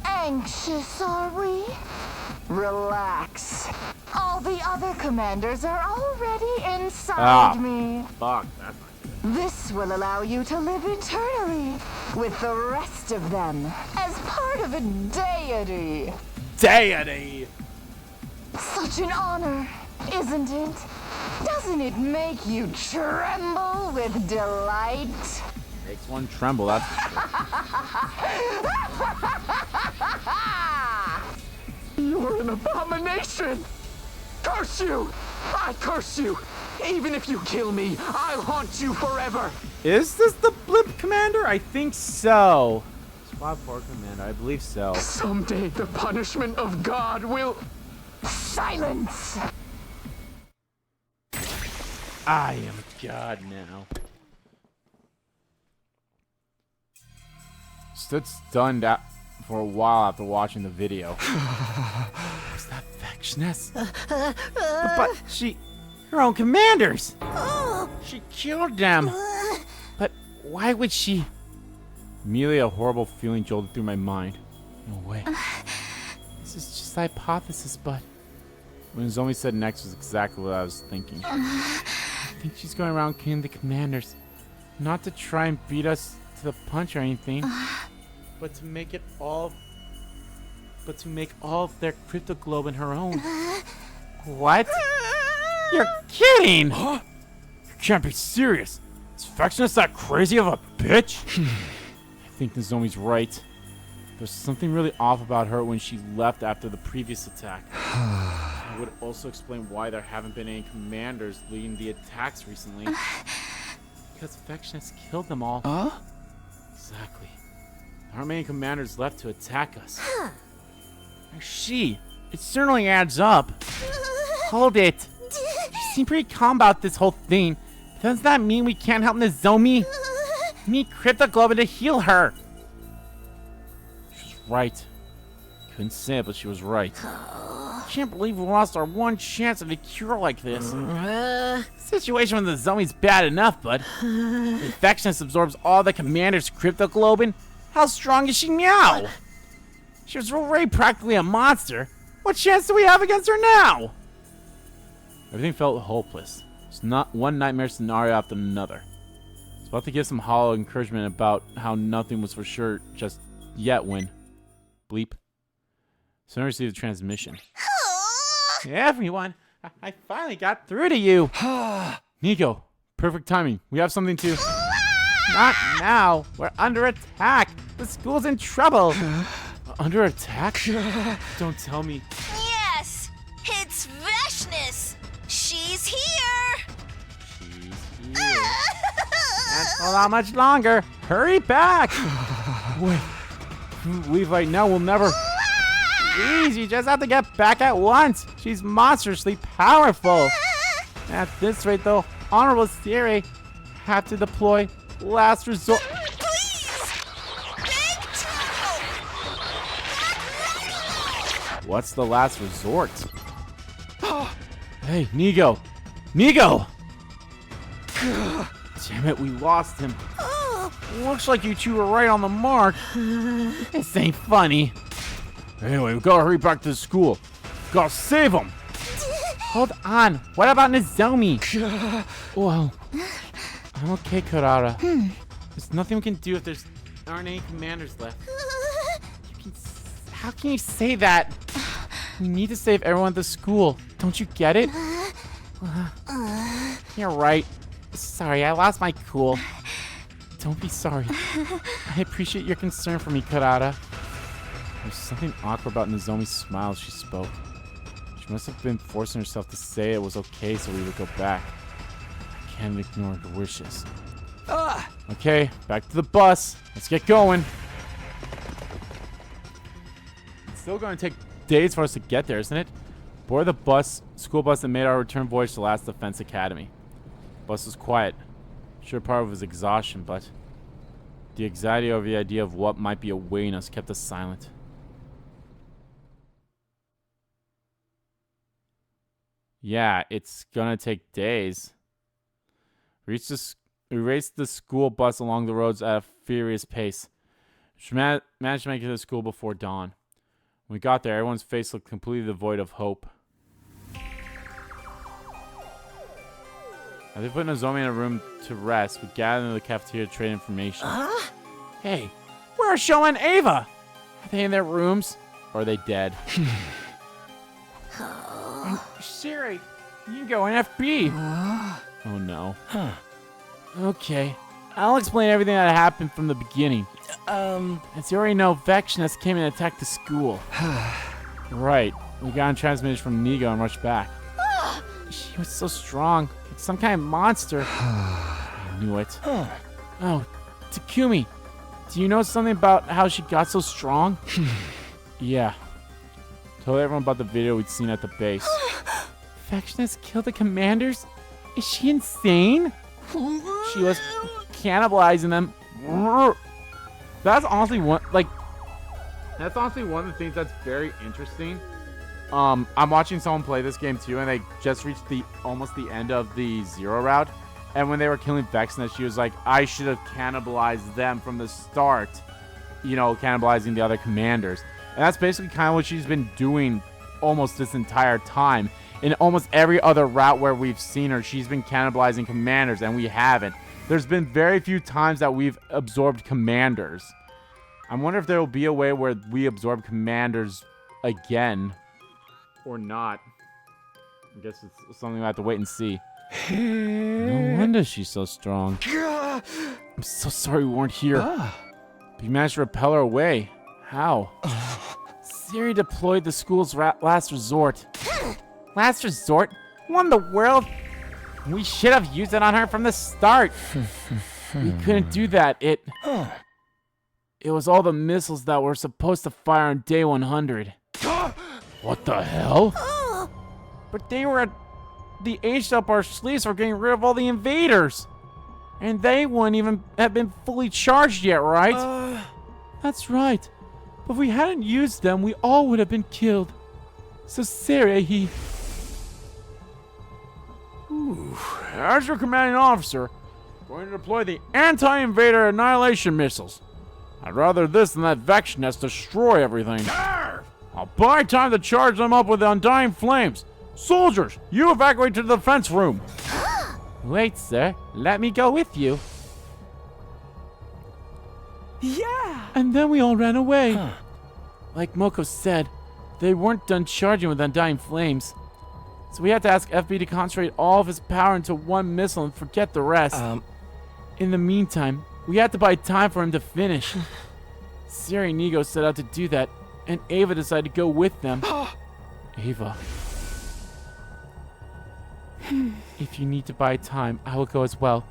Anxious, are we? Relax. All the other commanders are already inside me. Fuck, that's not good. This will allow you to live eternally with the rest of them as part of a deity. Deity! Such an honor, isn't it? Doesn't it make you tremble with delight? Makes one tremble, that's for sure. You're an abomination! Curse you! I curse you! Even if you kill me, I'll haunt you forever! Is this the Blimp Commander? I think so. Squad 4 Commander, I believe so. Someday the punishment of God will... Silence! I am God now. Stood stunned for a while after watching the video. Was that Vexness? But her own commanders! She killed them! But why would she? Immediately a horrible feeling jolted through my mind. No way. This is just a hypothesis, but... When Zomi said next was exactly what I was thinking. I think she's going around killing the commanders. Not to try and beat us to the punch or anything. But to make all of their crypto globe in her own. What? You're kidding! You can't be serious. Is Vexness that crazy of a bitch? I think Nozomi's right. There's something really off about her when she left after the previous attack. It would also explain why there haven't been any commanders leading the attacks recently. Because Vexness killed them all. Huh? Exactly. There aren't many commanders left to attack us. She, it certainly adds up. Hold it. You seem pretty calm about this whole thing. Does that mean we can't help Nozomi? We need Cryptoglobin to heal her. She was right. Couldn't say it, but she was right. I can't believe we lost our one chance at a cure like this. The situation with Nozomi's bad enough, but if Vexness absorbs all the commander's Cryptoglobin, how strong is she now? She was already practically a monster. What chance do we have against her now? Everything felt hopeless. It's not one nightmare scenario after another. I was about to give some hollow encouragement about how nothing was for sure just yet when... Bleep. So I received a transmission. Hey everyone, I finally got through to you. Nico, perfect timing. We have something to... Not now. We're under attack. The school's in trouble. Under attack? Don't tell me. Yes, it's Vexness. She's here. She's here. Can't hold out much longer. Hurry back. Wait. Leave right now. We'll never... Please, you just have to get back at once. She's monstrously powerful. At this rate, though, Honorable Sirei have to deploy last resort. What's the last resort? Hey, Nigo! Nigo! Damn it, we lost him. Looks like you two were right on the mark. This ain't funny. Anyway, we gotta hurry back to the school. Gotta save him! Hold on, what about Nozomi? Well, I'm okay, Kurara. There's nothing we can do if there's aren't any commanders left. How can you say that? We need to save everyone at the school. Don't you get it? You're right. Sorry, I lost my cool. Don't be sorry. I appreciate your concern for me, Kurara. There's something awkward about Nozomi's smile as she spoke. She must have been forcing herself to say it was okay so we would go back. I can't ignore her wishes. Okay, back to the bus. Let's get going. It's still going to take days for us to get there, isn't it? Board the school bus that made our return voyage to Last Defense Academy. The bus was quiet. Sure, part of it was exhaustion, but the anxiety over the idea of what might be awaiting us kept us silent. Yeah, it's gonna take days. We raced the school bus along the roads at a furious pace. We managed to make it to the school before dawn. When we got there, everyone's face looked completely devoid of hope. As they put Nozomi in a room to rest, we gathered in the cafeteria to trade information. Hey, where are Showa and Ava? Are they in their rooms? Or are they dead? Siri, you go in FB. Oh no. Okay, I'll explain everything that happened from the beginning. As you already know, Vexness came and attacked the school. Right, we got a transmission from Nigo and rushed back. She was so strong, like some kind of monster. I knew it. Oh, Takumi, do you know something about how she got so strong? Yeah. Told everyone about the video we'd seen at the base. Vexness killed the commanders? Is she insane? She was cannibalizing them. That's honestly one of the things that's very interesting. I'm watching someone play this game too, and they just reached almost the end of the Zero route. And when they were killing Vexness, she was like, I should have cannibalized them from the start. You know, cannibalizing the other commanders. And that's basically kind of what she's been doing almost this entire time. In almost every other route where we've seen her, she's been cannibalizing commanders, and we haven't. There's been very few times that we've absorbed commanders. I wonder if there will be a way where we absorb commanders again. Or not. I guess it's something I have to wait and see. No wonder she's so strong. I'm so sorry we weren't here. But you managed to repel her away. How? Sirei deployed the school's last resort. Last resort? What in the world? We should have used it on her from the start. We couldn't do that. It was all the missiles that were supposed to fire on day 100. What the hell? But they were at the age up our sleeves for getting rid of all the invaders. And they wouldn't even have been fully charged yet, right? That's right. But if we hadn't used them, we all would have been killed. So Sirei, as your commanding officer, I'm going to deploy the anti-invader annihilation missiles. I'd rather this than that Vex nest destroy everything. I'll buy time to charge them up with undying flames. Soldiers, you evacuate to the defense room. Wait, sir. Let me go with you. Yeah! And then we all ran away. Like Moko said, they weren't done charging with undying flames. So we had to ask FB to concentrate all of his power into one missile and forget the rest. In the meantime, we had to buy time for him to finish. Sirei and Nigo set out to do that, and Ava decided to go with them. Ava. If you need to buy time, I will go as well.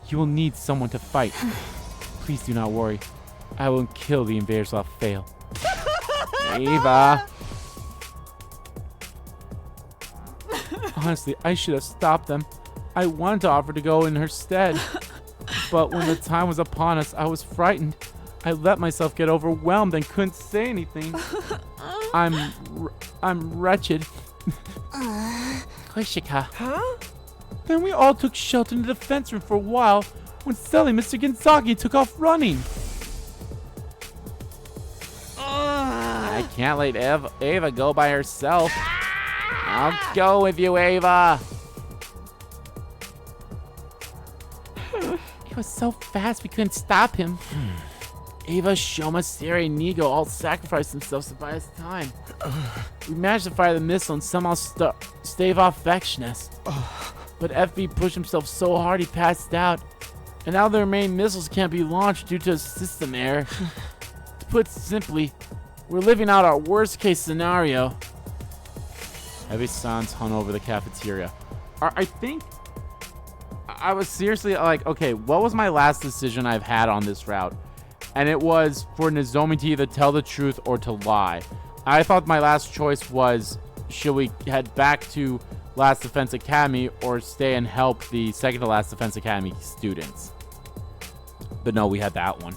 You will need someone to fight. Please do not worry. I won't kill the invaders without fail. Ava! Honestly, I should have stopped them. I wanted to offer to go in her stead. But when the time was upon us, I was frightened. I let myself get overwhelmed and couldn't say anything. I'm wretched. Koshika. Huh? Then we all took shelter in the defense room for a while when suddenly Mr. Ginzaki took off running. I can't let Ava go by herself. I'll go with you, Ava. He was so fast we couldn't stop him. Ava, Shoma, Sirei, and Nigo all sacrificed themselves to buy us time. We managed to fire the missile and somehow stave off Vex Nest. But FB pushed himself so hard he passed out. And now the remaining missiles can't be launched due to a system error. To put simply, we're living out our worst case scenario. Heavy silence hung over the cafeteria. I think I was seriously like, okay, what was my last decision I've had on this route? And it was for Nozomi to either tell the truth or to lie. I thought my last choice was, should we head back to Last Defense Academy or stay and help the second to Last Defense Academy students? But no, we had that one.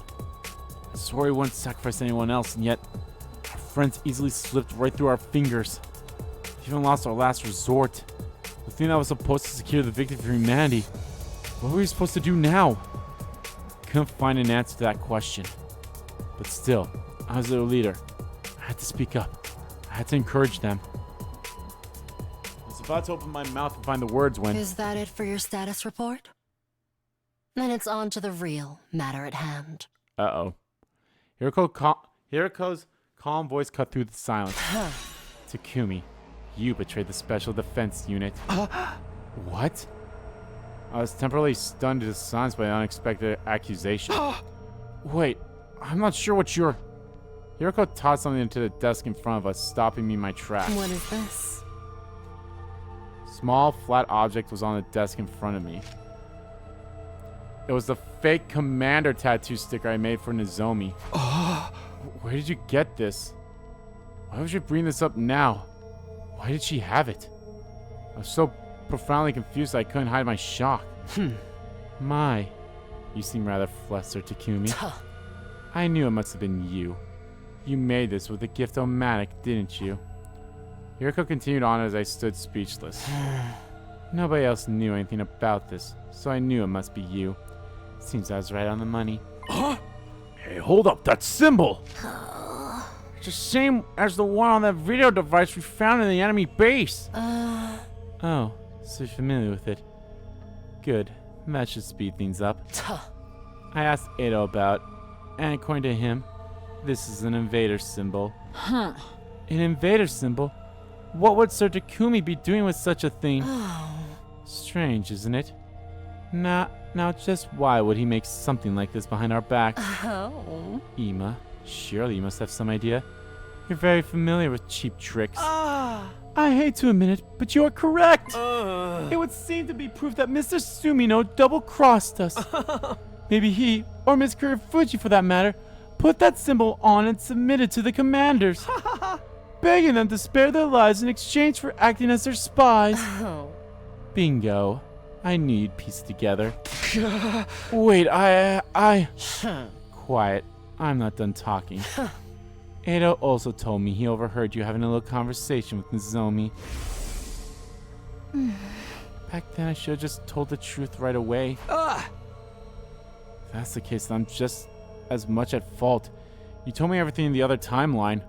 I swore we wouldn't sacrifice anyone else, and yet our friends easily slipped right through our fingers. We even lost our last resort. The thing that was supposed to secure the victory for humanity. What were we supposed to do now? Couldn't find an answer to that question. But still, I was their leader. I had to speak up. I had to encourage them. I was about to open my mouth and find the words when... Is that it for your status report? Then it's on to the real matter at hand. Uh-oh. Hiriko's calm voice cut through the silence. Takumi, you betrayed the Special Defense Unit. What? I was temporarily stunned to silence by an unexpected accusation. Wait, I'm not sure what you're... Hiriko tossed something into the desk in front of us, stopping me in my tracks. What is this? Small, flat object was on the desk in front of me. It was the fake commander tattoo sticker I made for Nozomi. Where did you get this? Why would you bring this up now? Why did she have it? I was so profoundly confused I couldn't hide my shock. My, you seem rather flustered, Takumi. I knew it must have been you. You made this with the gift-o-matic, didn't you? Hiriko continued on as I stood speechless. Nobody else knew anything about this, so I knew it must be you. Seems I was right on the money. Hey, hold up, that symbol! It's the same as the one on that video device we found in the enemy base. Oh, so you're familiar with it. Good, that should speed things up. I asked Edo about, and according to him, this is an invader symbol. An invader symbol? What would Sir Takumi be doing with such a thing? Strange, isn't it? Now just why would he make something like this behind our backs? Oh. Ima, surely you must have some idea. You're very familiar with cheap tricks. I hate to admit it, but you are correct. It would seem to be proof that Mr. Sumino double-crossed us. Maybe he, or Miss Kurofuji for that matter, put that symbol on and submitted to the commanders, begging them to spare their lives in exchange for acting as their spies. Oh. Bingo. I knew you'd piece it together. Wait, I... Quiet. I'm not done talking. Edo also told me he overheard you having a little conversation with Nozomi. Back then I should have just told the truth right away. If that's the case, then I'm just as much at fault. You told me everything in the other timeline.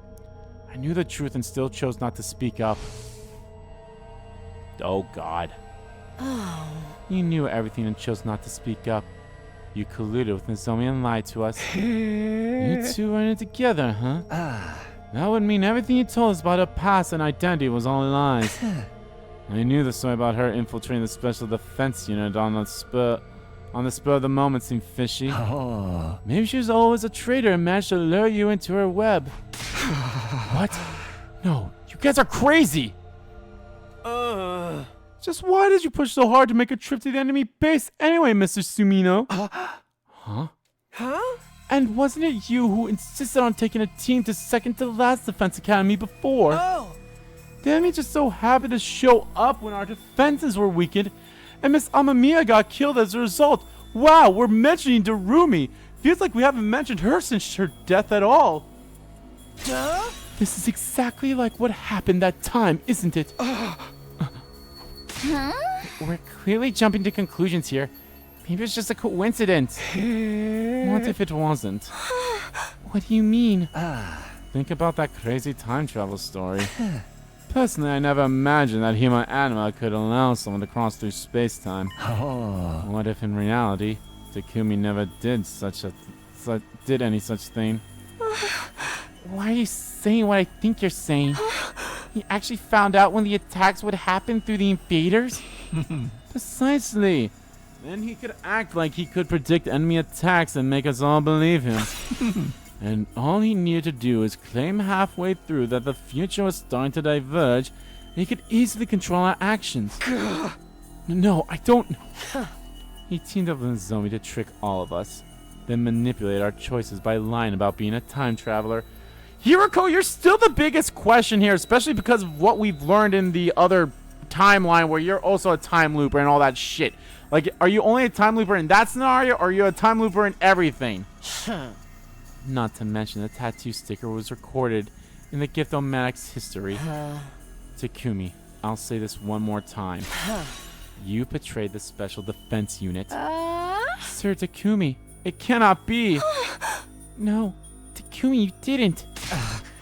I knew the truth and still chose not to speak up. Oh, God. Oh. You knew everything and chose not to speak up. You colluded with Nozomi and lied to us. You two were in it together, huh? That would mean everything you told us about her past and identity was all lies. I knew the story about her infiltrating the Special Defense Unit on the spur of the moment seemed fishy. Maybe she was always a traitor and managed to lure you into her web. What? No, you guys are crazy! Just why did you push so hard to make a trip to the enemy base anyway, Mr. Sumino? Huh? And wasn't it you who insisted on taking a team to second to last Defense Academy before? The enemy just so happened to show up when our defenses were weakened, and Miss Amamiya got killed as a result. Wow, we're mentioning Darumi. Feels like we haven't mentioned her since her death at all. This is exactly like what happened that time, isn't it? We're clearly jumping to conclusions here. Maybe it's just a coincidence. What if it wasn't? What do you mean? Think about that crazy time travel story. Personally, I never imagined that Hemoanima could allow someone to cross through space-time. What if in reality, Takumi never did any such thing? Why are you saying what I think you're saying? He actually found out when the attacks would happen through the invaders? Precisely. Then he could act like he could predict enemy attacks and make us all believe him. And all he needed to do is claim halfway through that the future was starting to diverge, and he could easily control our actions. No, I don't. He teamed up with Nozomi to trick all of us, then manipulate our choices by lying about being a time traveler. Hiroko, you're still the biggest question here, especially because of what we've learned in the other timeline where you're also a time looper and all that shit. Like, are you only a time looper in that scenario, or are you a time looper in everything? Not to mention the tattoo sticker was recorded in the Giftomatic's history. Takumi, I'll say this one more time. You betrayed the Special Defense Unit. Sir Takumi, it cannot be. No, Takumi, you didn't.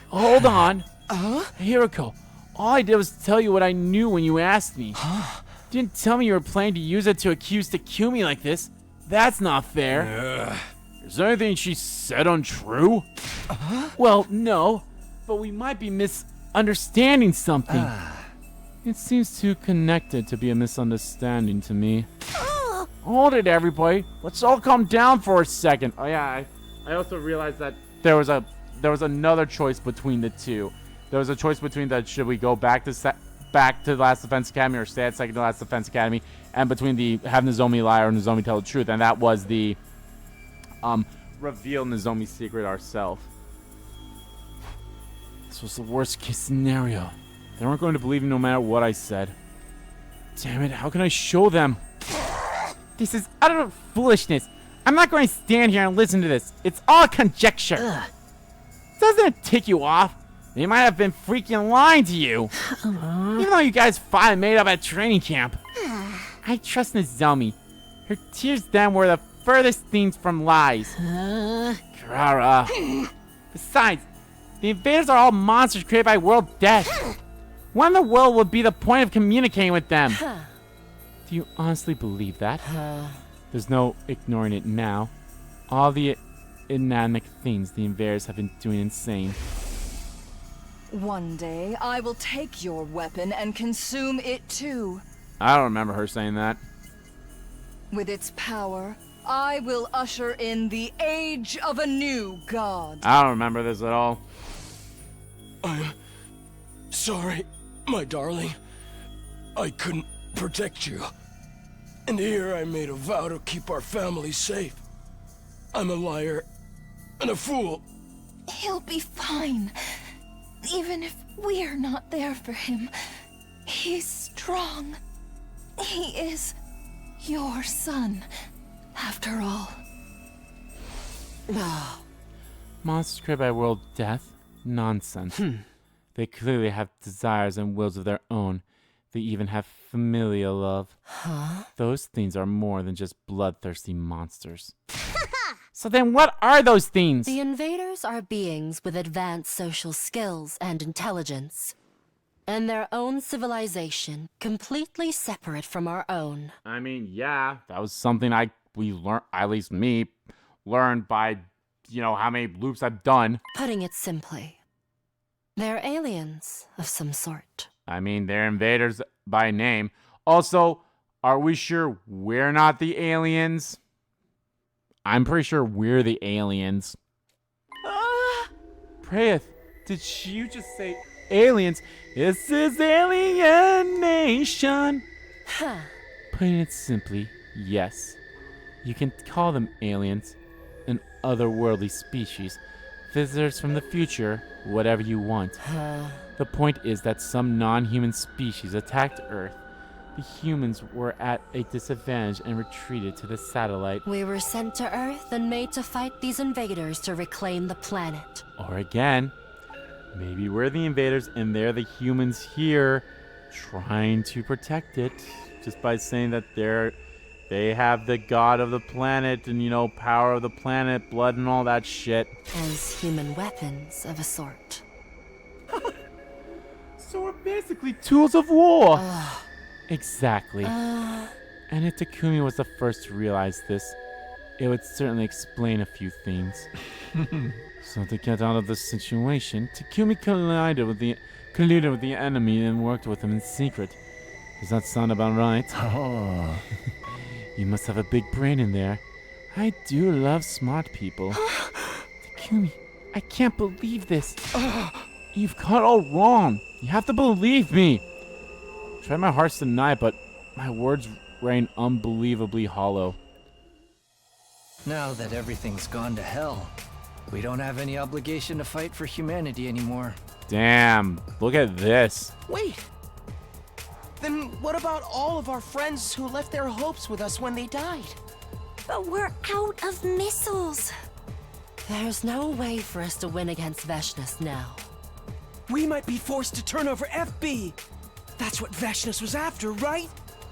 Hold on. Hiroko, all I did was tell you what I knew when you asked me. Didn't tell me you were planning to use it to accuse Takumi like this. That's not fair. Is anything she said untrue? Well, no, but we might be misunderstanding something. It seems too connected to be a misunderstanding to me. Hold it, everybody. Let's all calm down for a second. Oh yeah, I also realized that there was another choice between the two. There was a choice between that should we go back to the Last Defense Academy or stay at second to Last Defense Academy, and between the have Nozomi lie or Nozomi tell the truth, and that was the reveal Nozomi's secret ourselves. This was the worst case scenario. They weren't going to believe me no matter what I said. Damn it, how can I show them? This is utter foolishness. I'm not going to stand here and listen to this. It's all conjecture. Doesn't it tick you off? They might have been freaking lying to you. Even though you guys fought and made up at training camp. I trust Nozomi. Her tears then were the furthest things from lies. Kurara. Besides, the invaders are all monsters created by World Death. What in the world would be the point of communicating with them? Do you honestly believe that? There's no ignoring it now. All the inanimate things the invaders have been doing insane. One day, I will take your weapon and consume it too. I don't remember her saying that. With its power, I will usher in the age of a new god. I don't remember this at all. I'm sorry, my darling. I couldn't protect you. And here I made a vow to keep our family safe. I'm a liar and a fool. He'll be fine. Even if we're not there for him, he's strong. He is your son, after all. Monsters created by world death? Nonsense. They clearly have desires and wills of their own. They even have familial love. Huh? Those things are more than just bloodthirsty monsters. So then what are those things? The invaders are beings with advanced social skills and intelligence, and their own civilization, completely separate from our own. I mean, yeah, that was something we learned, at least me, learned by, how many loops I've done. Putting it simply, they're aliens of some sort. I mean, they're invaders by name. Also, are we sure we're not the aliens? I'm pretty sure we're the aliens. Prayeth, did you just say aliens? This is alienation. Huh. Putting it simply, yes. You can call them aliens, an otherworldly species, visitors from the future, whatever you want. The point is that some non-human species attacked Earth. The humans were at a disadvantage and retreated to the satellite. We were sent to Earth and made to fight these invaders to reclaim the planet. Or again, maybe we're the invaders and they're the humans here trying to protect it. Just by saying that they have the god of the planet and, power of the planet, blood and all that shit. As human weapons of a sort. So we're basically tools of war. Exactly. And if Takumi was the first to realize this, it would certainly explain a few things. So to get out of this situation, Takumi colluded with the enemy and worked with him in secret. Does that sound about right? Oh. You must have a big brain in there. I do love smart people. Takumi, I can't believe this. You've got it all wrong. You have to believe me. Try my heart's to deny it, but my words rang unbelievably hollow. Now that everything's gone to hell, we don't have any obligation to fight for humanity anymore. Damn, look at this. Wait! Then what about all of our friends who left their hopes with us when they died? But we're out of missiles. There's no way for us to win against Veshnus now. We might be forced to turn over FB! That's what Veshnus was after, right?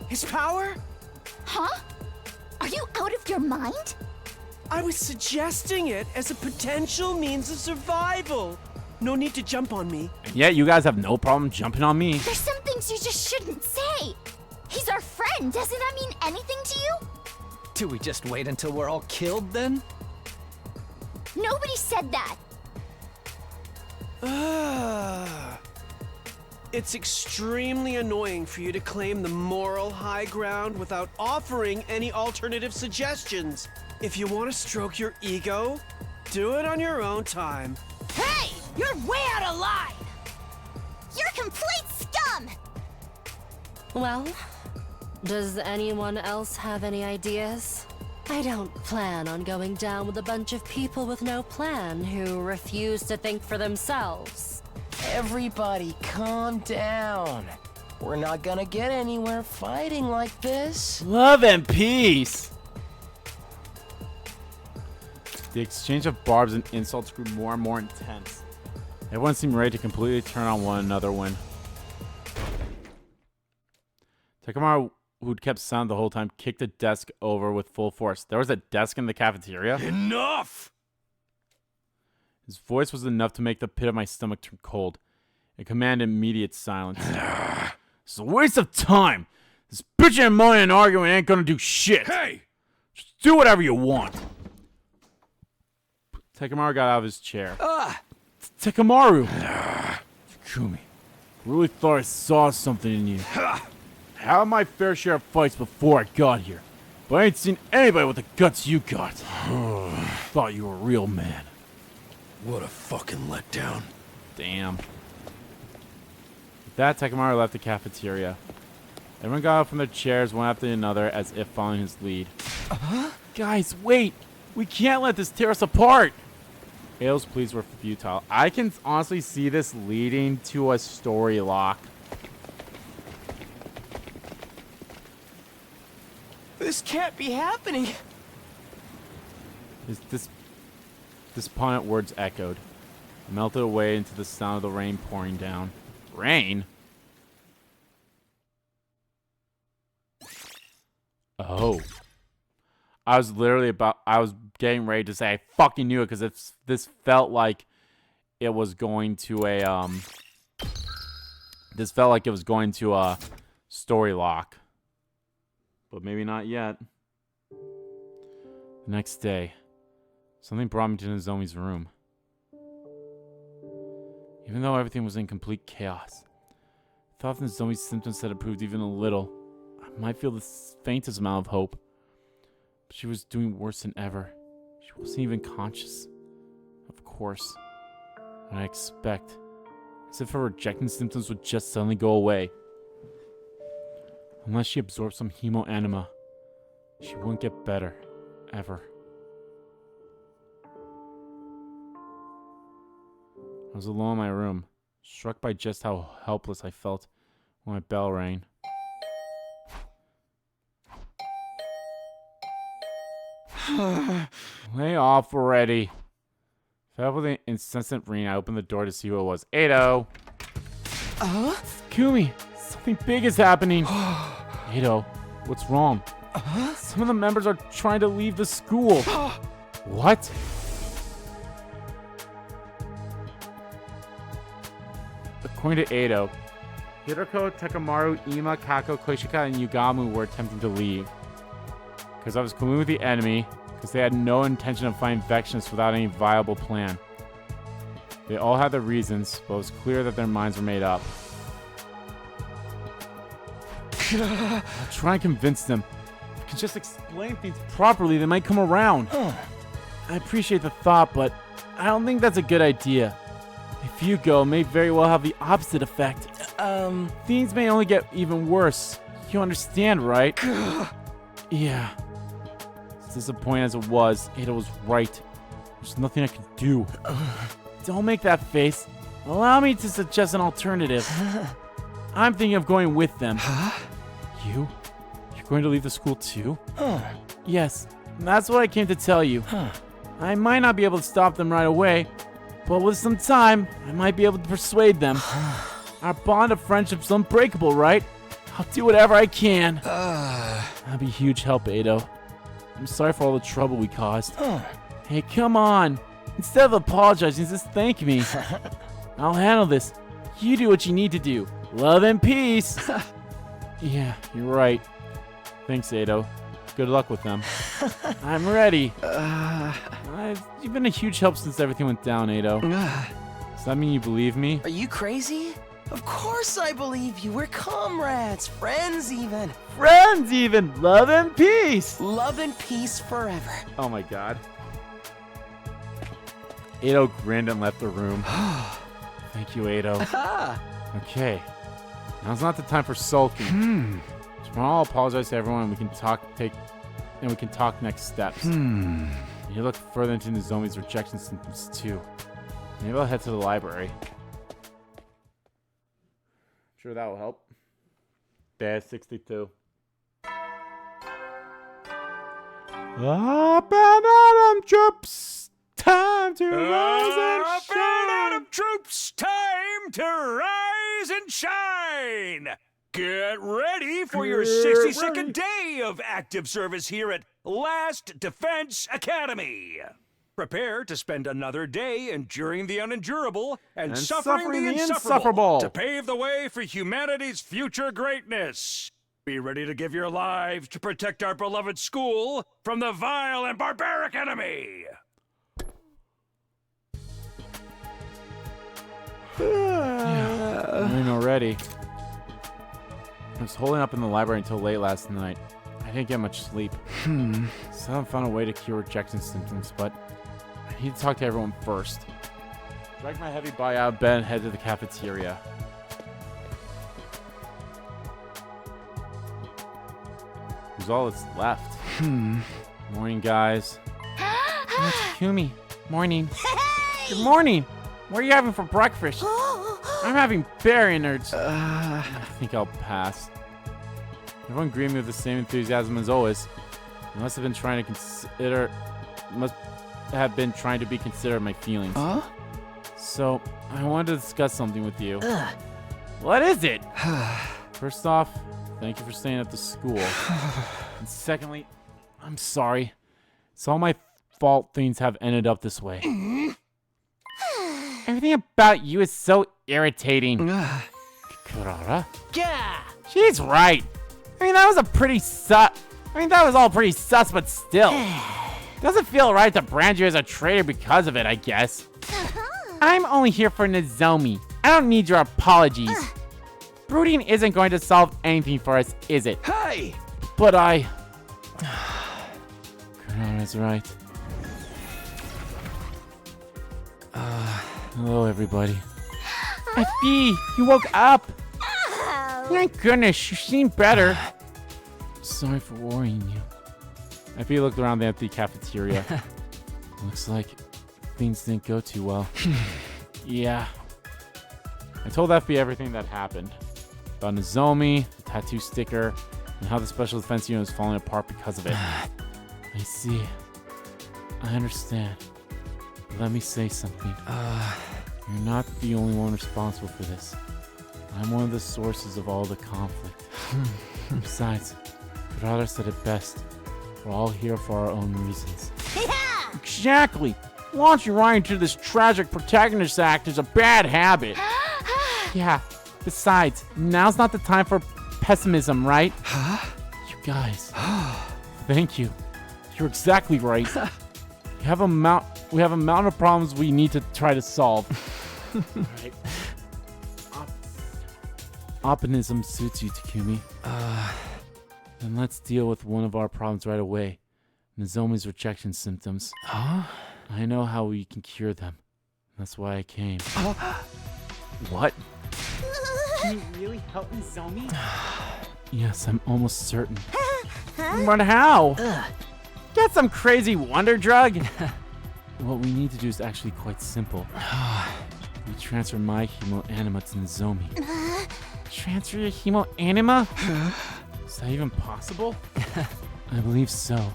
His power? Huh? Are you out of your mind? I was suggesting it as a potential means of survival. No need to jump on me. And yet you guys have no problem jumping on me. There's some things you just shouldn't say. He's our friend. Doesn't that mean anything to you? Do we just wait until we're all killed then? Nobody said that. It's extremely annoying for you to claim the moral high ground without offering any alternative suggestions. If you want to stroke your ego, do it on your own time. Hey! You're way out of line! You're complete scum! Well, does anyone else have any ideas? I don't plan on going down with a bunch of people with no plan who refuse to think for themselves. Everybody calm down. We're not gonna get anywhere fighting like this. Love and peace. The exchange of barbs and insults grew more and more intense. Everyone seemed ready to completely turn on one another when Takamaru, who'd kept silent the whole time, kicked a desk over with full force. There was a desk in the cafeteria? Enough! His voice was enough to make the pit of my stomach turn cold. It commanded immediate silence. It's a waste of time. This bitching and moaning and arguing ain't gonna do shit. Hey! Just do whatever you want. Takamaru got out of his chair. Takamaru! Takumi, really thought I saw something in you. had my fair share of fights before I got here, but I ain't seen anybody with the guts you got. Thought you were a real man. What a fucking letdown. Damn. With that, Takamaru left the cafeteria. Everyone got up from their chairs one after another as if following his lead. Guys, wait! We can't let this tear us apart! Ao's pleas were futile. I can honestly see this leading to a story lock. This can't be happening. Despondent words echoed, melted away into the sound of the rain pouring down. Rain? Oh. I was getting ready to say I fucking knew it because this felt like it was going to a story lock. But maybe not yet. The next day, something brought me to Nozomi's room. Even though everything was in complete chaos, I thought if Nozomi's symptoms had improved even a little, I might feel the faintest amount of hope. But she was doing worse than ever. She wasn't even conscious. Of course. And I expect, as if her rejecting symptoms would just suddenly go away. Unless she absorbed some Hemoanima, she wouldn't get better, ever. I was alone in my room, struck by just how helpless I felt when my bell rang. Lay off already. Fed up with the incessant ring, I opened the door to see who it was. Ado! Takumi! Something big is happening! Ado, what's wrong? Some of the members are trying to leave the school. What? According to Ado, Hiroko, Takamaru, Ima, Kako, Koishika, and Yugamu were attempting to leave. Because I was colluding with the enemy, because they had no intention of fighting Vextionists without any viable plan. They all had their reasons, but it was clear that their minds were made up. I'll try and convince them. If I can just explain things properly, they might come around. I appreciate the thought, but I don't think that's a good idea. If you go, it may very well have the opposite effect. Things may only get even worse. You understand, right? Yeah. As disappointing as it was, Ada was right. There's nothing I could do. Don't make that face. Allow me to suggest an alternative. I'm thinking of going with them. You? You're going to leave the school too? Yes, that's what I came to tell you. I might not be able to stop them right away, but with some time, I might be able to persuade them. Our bond of friendship's unbreakable, right? I'll do whatever I can. That'd be a huge help, Ado. I'm sorry for all the trouble we caused. Hey, come on. Instead of apologizing, just thank me. I'll handle this. You do what you need to do. Love and peace. Yeah, you're right. Thanks, Ado. Good luck with them. I'm ready. You've been a huge help since everything went down, Ado. Does that mean you believe me? Are you crazy? Of course I believe you. We're comrades, friends even. Friends even! Love and peace! Love and peace forever. Oh my god. Ado grinned and left the room. Thank you, Ado. Okay. Now's not the time for sulking. Tomorrow I'll apologize to everyone and we can talk next steps. You look further into Nozomi's rejection symptoms too. Maybe I'll head to the library. Sure that will help. Bad 62. Up and Adam troops, time to rise and shine. Adam troops, time to rise and shine. Get ready for your 62nd day of active service here at Last Defense Academy. Prepare to spend another day enduring the unendurable and suffering the insufferable to pave the way for humanity's future greatness. Be ready to give your lives to protect our beloved school from the vile and barbaric enemy. I'm in already. I was holding up in the library until late last night. I didn't get much sleep. So I found a way to cure rejection symptoms, but I need to talk to everyone first. Drag my heavy body out of bed and head to the cafeteria. Who's all that's left? Morning, guys. Takumi. Morning. Good morning. What are you having for breakfast? I'm having berry nerds. I think I'll pass. Everyone greeted me with the same enthusiasm as always. I must have been trying to be considerate of my feelings. So, I wanted to discuss something with you. What is it? First off, thank you for staying at the school. And secondly, I'm sorry. It's all my fault things have ended up this way. Everything about you is so irritating. Kurara? Yeah. She's right. I mean, that was all pretty sus, but still. Doesn't feel right to brand you as a traitor because of it, I guess. I'm only here for Nozomi. I don't need your apologies. Brooding isn't going to solve anything for us, is it? Hey! But Kurara's right. Hello, everybody. FB, you woke up. Thank goodness, you seem better. Sorry for worrying you. FB looked around the empty cafeteria. Looks like things didn't go too well. Yeah. I told FB everything that happened. About Nozomi, the tattoo sticker, and how the special defense unit is falling apart because of it. I see. I understand. But let me say something. You're not the only one responsible for this. I'm one of the sources of all the conflict. Besides, Kurara said it best. We're all here for our own reasons. Yeah! Exactly! Launching right into this tragic protagonist act is a bad habit. Yeah, besides, now's not the time for pessimism, right? You guys. Thank you. You're exactly right. We have a mountain of problems we need to try to solve. Right. Optimism suits you, Takumi. Then let's deal with one of our problems right away. Nozomi's rejection symptoms. I know how we can cure them. That's why I came. What? Can you really help Nozomi? Yes, I'm almost certain. But how? Get some crazy wonder drug? What we need to do is actually quite simple. We transfer my Hemoanima to Nozomi. Transfer your Hemoanima? Is that even possible? I believe so.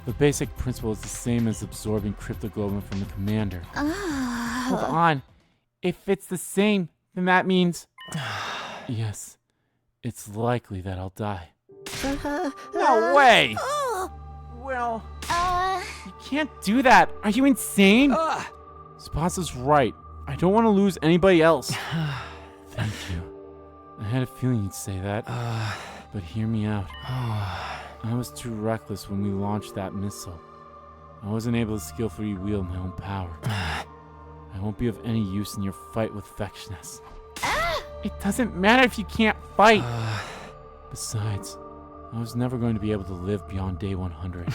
The basic principle is the same as absorbing cryptoglobin from the commander. Hold on. If it's the same, then that means... Yes, it's likely that I'll die. No way! Well... You can't do that! Are you insane? Spasa's right. I don't want to lose anybody else. Thank you. I had a feeling you'd say that. But hear me out. I was too reckless when we launched that missile. I wasn't able to skillfully wield my own power. I won't be of any use in your fight with Vexness. It doesn't matter if you can't fight. Besides, I was never going to be able to live beyond day 100.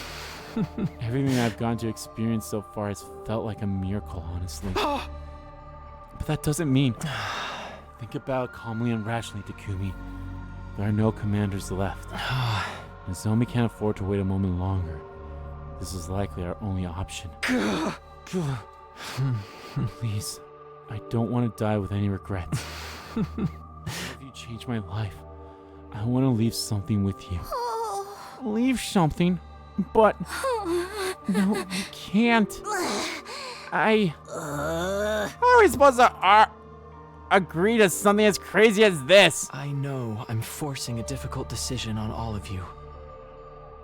Everything I've gone to experience so far has felt like a miracle, honestly. But that doesn't mean... Think about it calmly and rationally, Takumi. There are no commanders left. Nozomi can't afford to wait a moment longer. This is likely our only option. Please, I don't want to die with any regrets. If you change my life, I want to leave something with you. Leave something? But... No, you can't. How are we supposed to agree to something as crazy as this? I know I'm forcing a difficult decision on all of you.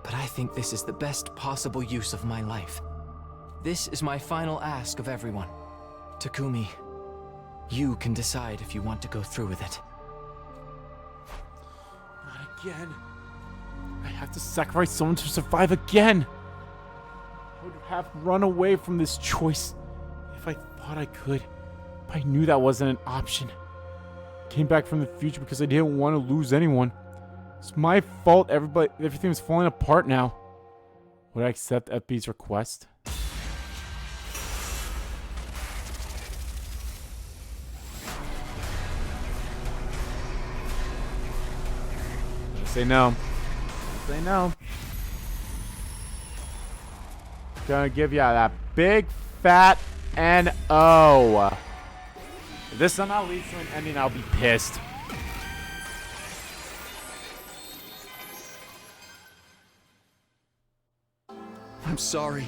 But I think this is the best possible use of my life. This is my final ask of everyone. Takumi, you can decide if you want to go through with it. Not again. I have to sacrifice someone to survive again. I would have run away from this choice if I thought I could. But I knew that wasn't an option. Came back from the future because I didn't want to lose anyone. It's my fault everything's falling apart now. Would I accept FB's request? Say no. Say no. Gonna give you that big fat N-O. If this somehow leads to an ending, I'll be pissed. I'm sorry.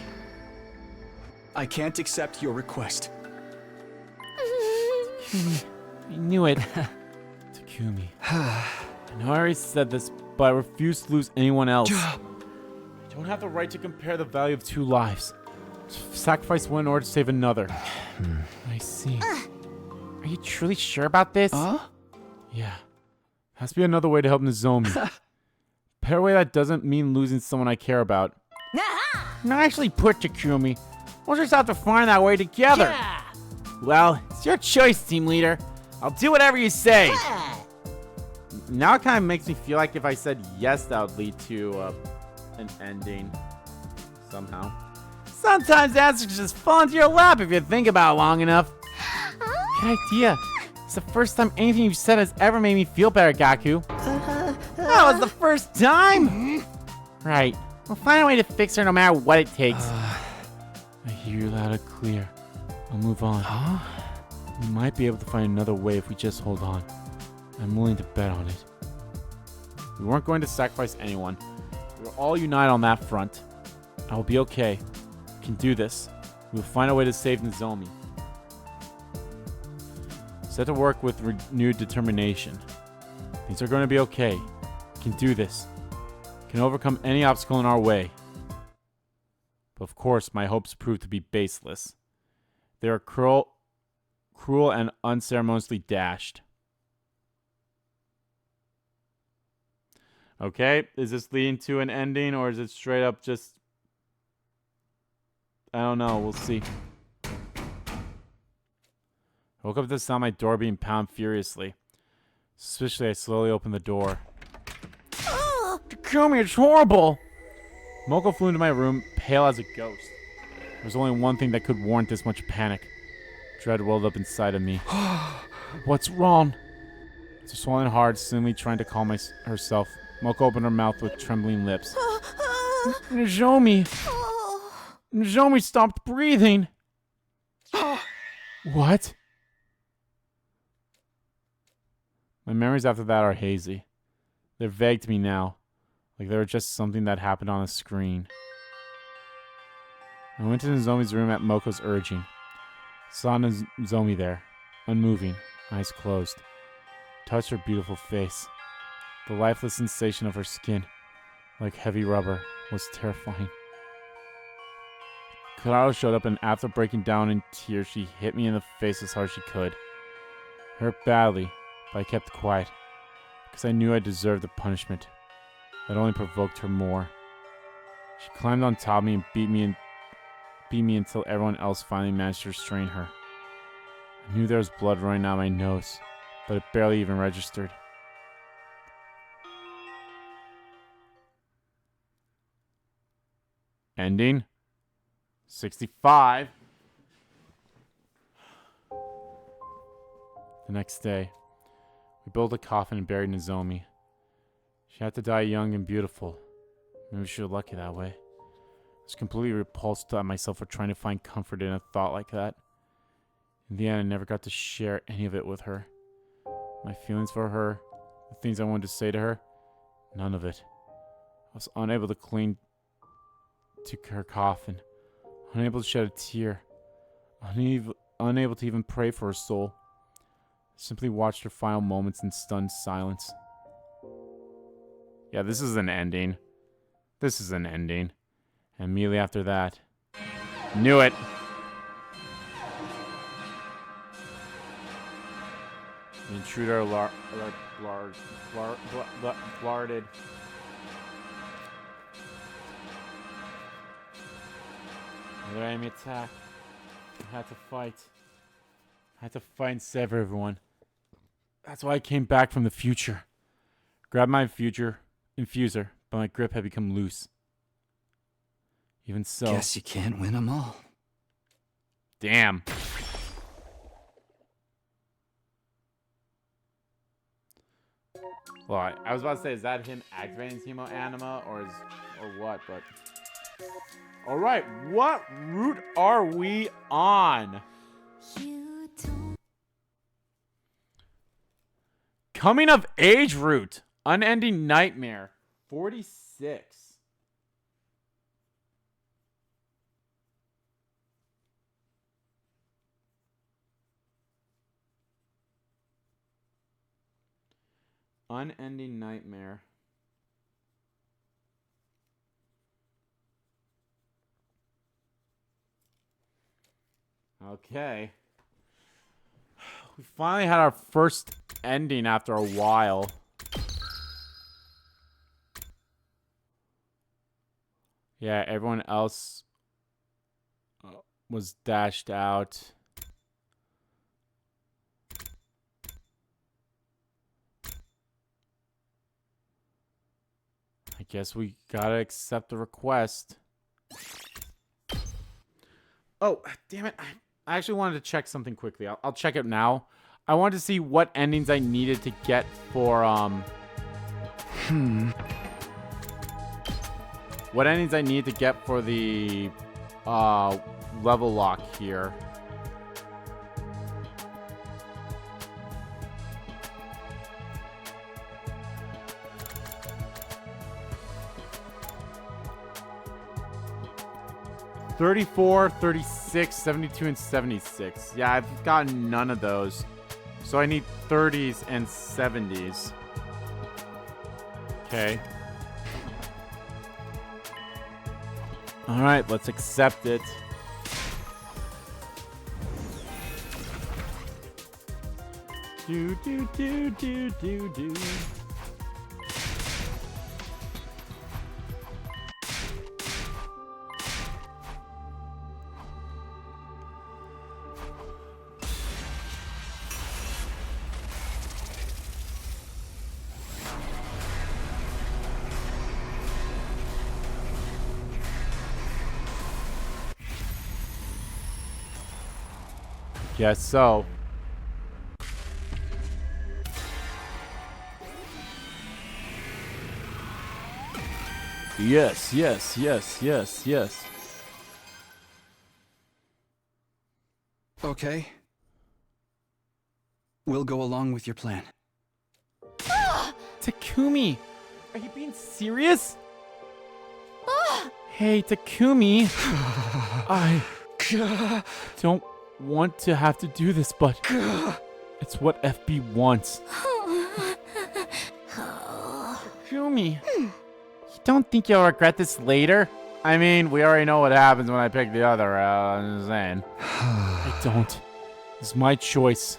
I can't accept your request. Takumi. I knew it. Takumi. I know I already said this, but I refuse to lose anyone else. I don't have the right to compare the value of two lives. Sacrifice one in order to save another. I see. Are you truly sure about this? Yeah. Has to be another way to help Nozomi. Better way that doesn't mean losing someone I care about. No, actually put Takumi. We'll just have to find that way together. Well, it's your choice, team leader. I'll do whatever you say. Now it kind of makes me feel like if I said yes, that would lead to an ending. Somehow. Sometimes answers just fall into your lap if you think about it long enough. Good idea. It's the first time anything you've said has ever made me feel better, Gaku. That was the first time? Right. We'll find a way to fix her no matter what it takes. I hear you loud and clear. I'll move on. We might be able to find another way if we just hold on. I'm willing to bet on it. We weren't going to sacrifice anyone. We were all united on that front. I will be okay. We can do this. We will find a way to save Nozomi. Set to work with renewed determination. Things are going to be okay. We can do this. We can overcome any obstacle in our way. But of course, my hopes prove to be baseless. They are cruel and unceremoniously dashed. Okay, is this leading to an ending or is it straight up just... I don't know, we'll see. I woke up to the sound of my door being pounded furiously. Suspiciously, I slowly opened the door. Takumi, it's horrible! Moko flew into my room, pale as a ghost. There was only one thing that could warrant this much panic. Dread welled up inside of me. What's wrong? With swollen heart, seemingly trying to calm herself, Moko opened her mouth with trembling lips. Nozomi! Nozomi stopped breathing! What? My memories after that are hazy. They're vague to me now, like they were just something that happened on a screen. I went to Nozomi's room at Moko's urging. Saw Nozomi there, unmoving, eyes closed. Touched her beautiful face. The lifeless sensation of her skin, like heavy rubber, was terrifying. Kurao showed up and after breaking down in tears, she hit me in the face as hard as she could. It hurt badly, but I kept quiet, because I knew I deserved the punishment. That only provoked her more. She climbed on top of me and beat me until everyone else finally managed to restrain her. I knew there was blood running down my nose, but it barely even registered. Ending 65. The next day, we built a coffin and buried Nozomi. She had to die young and beautiful. Maybe she was lucky that way. I was completely repulsed at myself for trying to find comfort in a thought like that. In the end, I never got to share any of it with her. My feelings for her, the things I wanted to say to her, none of it. I was unable to cling to her coffin, unable to shed a tear, unable to even pray for her soul. I simply watched her final moments in stunned silence. Yeah, this is an ending. This is an ending. And immediately after that, knew it. The intruder blarded. Another enemy attack. I had to fight. I had to fight and save everyone. That's why I came back from the future. Grabbed my future, infuser, but my grip had become loose. Even so... Guess you can't win them all. Damn. Well, I was about to say, is that him activating his Hemoanima or what? But all right, what route are we on? Coming of age route, unending nightmare, 46. Unending nightmare. Okay. We finally had our first ending after a while. Yeah, everyone else was dashed out. I guess we gotta accept the request. Oh, damn it. I actually wanted to check something quickly. I'll check it now. I wanted to see what endings I needed to get for, what endings I need to get for the, level lock here. $34, $36, $72, and $76. Yeah, I've gotten none of those. So I need 30s and 70s. Okay. Alright, let's accept it. Do, do, do, do, do, do. Guess so. Yes, yes, yes, yes, yes. Okay. We'll go along with your plan. Takumi! Are you being serious? Hey, Takumi. I don't want to have to do this, but it's what FB wants. Takumi, you don't think you'll regret this later? I mean, we already know what happens when I pick the other. I'm just saying. I don't. It's my choice.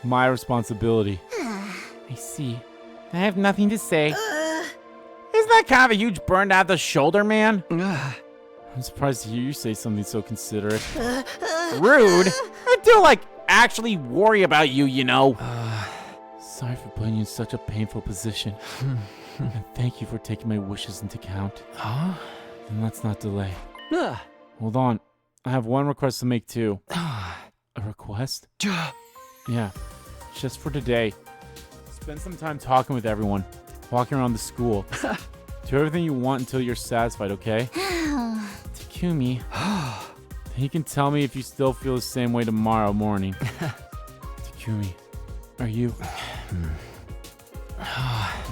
My responsibility. I see. I have nothing to say. Isn't that kind of a huge burn out the shoulder, man? I'm surprised to hear you say something so considerate. Rude? I do, like, actually worry about you, you know. Sorry for putting you in such a painful position. And thank you for taking my wishes into account. And let's not delay. Hold on. I have one request to make, too. A request? Yeah. Just for today. Spend some time talking with everyone. Walking around the school. Do everything you want until you're satisfied, okay? Takumi. You can tell me if you still feel the same way tomorrow morning. Takumi, are you...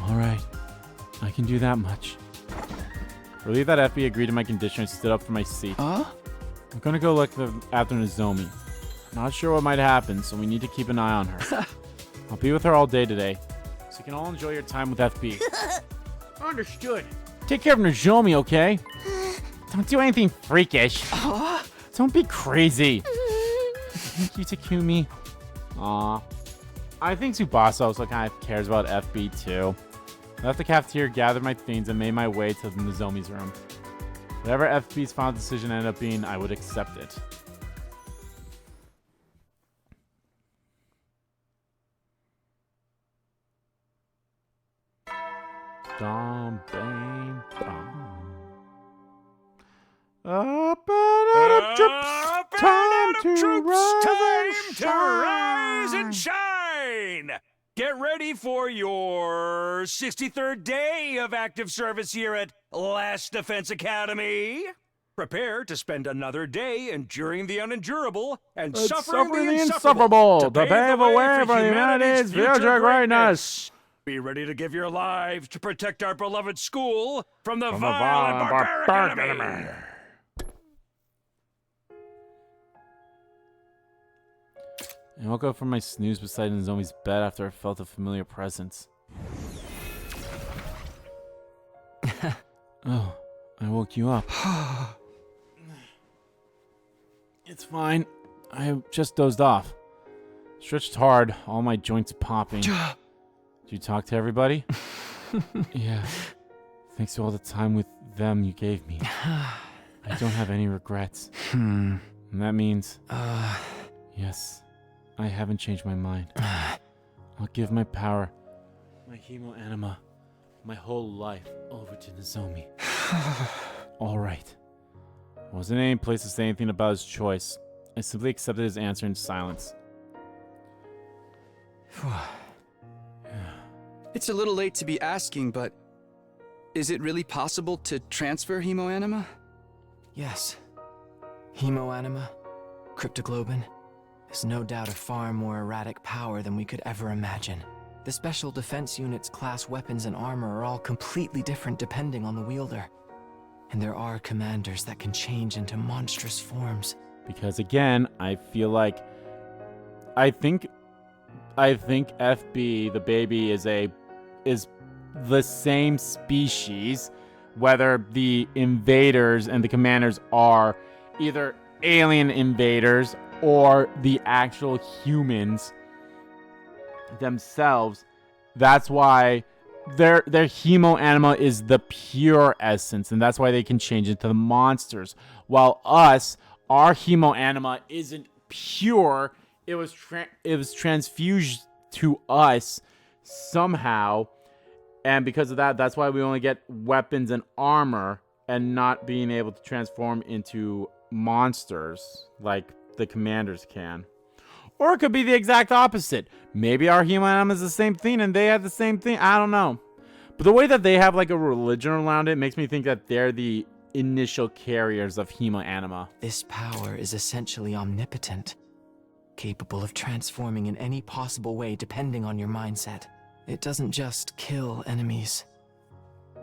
Alright. I can do that much. Relieved that FB agreed to my condition, I stood up from my seat. I'm gonna go look after Nozomi. Not sure what might happen, so we need to keep an eye on her. I'll be with her all day today, so you can all enjoy your time with FB. Understood. Take care of Nozomi, okay? Don't do anything freakish. Don't be crazy. Thank you, Takumi. Aw. I think Tsubasa also kind of cares about FB too. I left the cafeteria, gathered my things, and made my way to Nozomi's room. Whatever FB's final decision ended up being, I would accept it. Dom, bang, bang. Up and out of troops, time to rise and shine! Get ready for your 63rd day of active service here at Last Defense Academy. Prepare to spend another day enduring the unendurable and suffering the insufferable to pave the way for humanity's future greatness. Be ready to give your lives to protect our beloved school from the vile and barbaric enemy. I woke up from my snooze beside Nozomi's bed after I felt a familiar presence. Oh, I woke you up. It's fine. I just dozed off. Stretched hard, all my joints popping. Did you talk to everybody? Yeah. Thanks to all the time with them you gave me. I don't have any regrets. And that means... yes. I haven't changed my mind. I'll give my power, my Hemoanima, my whole life over to Nozomi. All right. Wasn't any place to say anything about his choice. I simply accepted his answer in silence. It's a little late to be asking, but is it really possible to transfer Hemoanima? Yes. Hemoanima, cryptoglobin, is no doubt a far more erratic power than we could ever imagine. The Special Defense Unit's class weapons and armor are all completely different depending on the wielder. And there are commanders that can change into monstrous forms. Because again, I feel like... I think FB, the baby, is the same species, whether the invaders and the commanders are either alien invaders or the actual humans themselves. That's why their Hemoanima is the pure essence, and that's why they can change into the monsters. While our Hemoanima isn't pure. It was transfused to us somehow, and because of that, that's why we only get weapons and armor and not being able to transform into monsters like the commanders can. Or it could be the exact opposite. Maybe our Hemoanima is the same thing and they have the same thing. I don't know. But the way that they have like a religion around it makes me think that they're the initial carriers of Hemoanima. This power is essentially omnipotent, capable of transforming in any possible way depending on your mindset. It doesn't just kill enemies.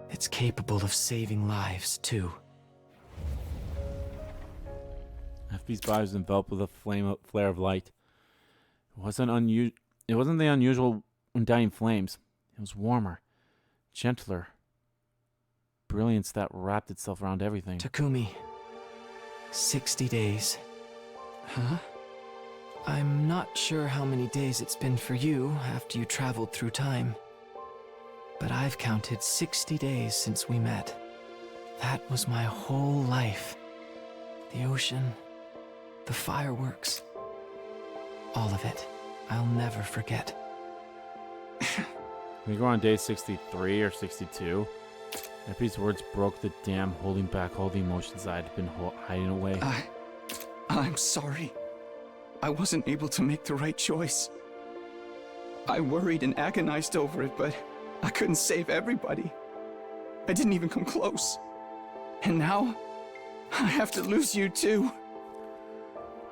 It's capable of saving lives, too. FB's body was enveloped with a flare of light. It wasn't the unusual undying flames. It was warmer, gentler. Brilliance that wrapped itself around everything. Takumi, 60 days. Huh? I'm not sure how many days it's been for you after you traveled through time. But I've counted 60 days since we met. That was my whole life. The ocean, the fireworks, all of it. I'll never forget. We go on day 63 or 62. FB's words broke the dam, holding back all the emotions I had been hiding away. I'm sorry. I wasn't able to make the right choice. I worried and agonized over it, but I couldn't save everybody. I didn't even come close. And now, I have to lose you too.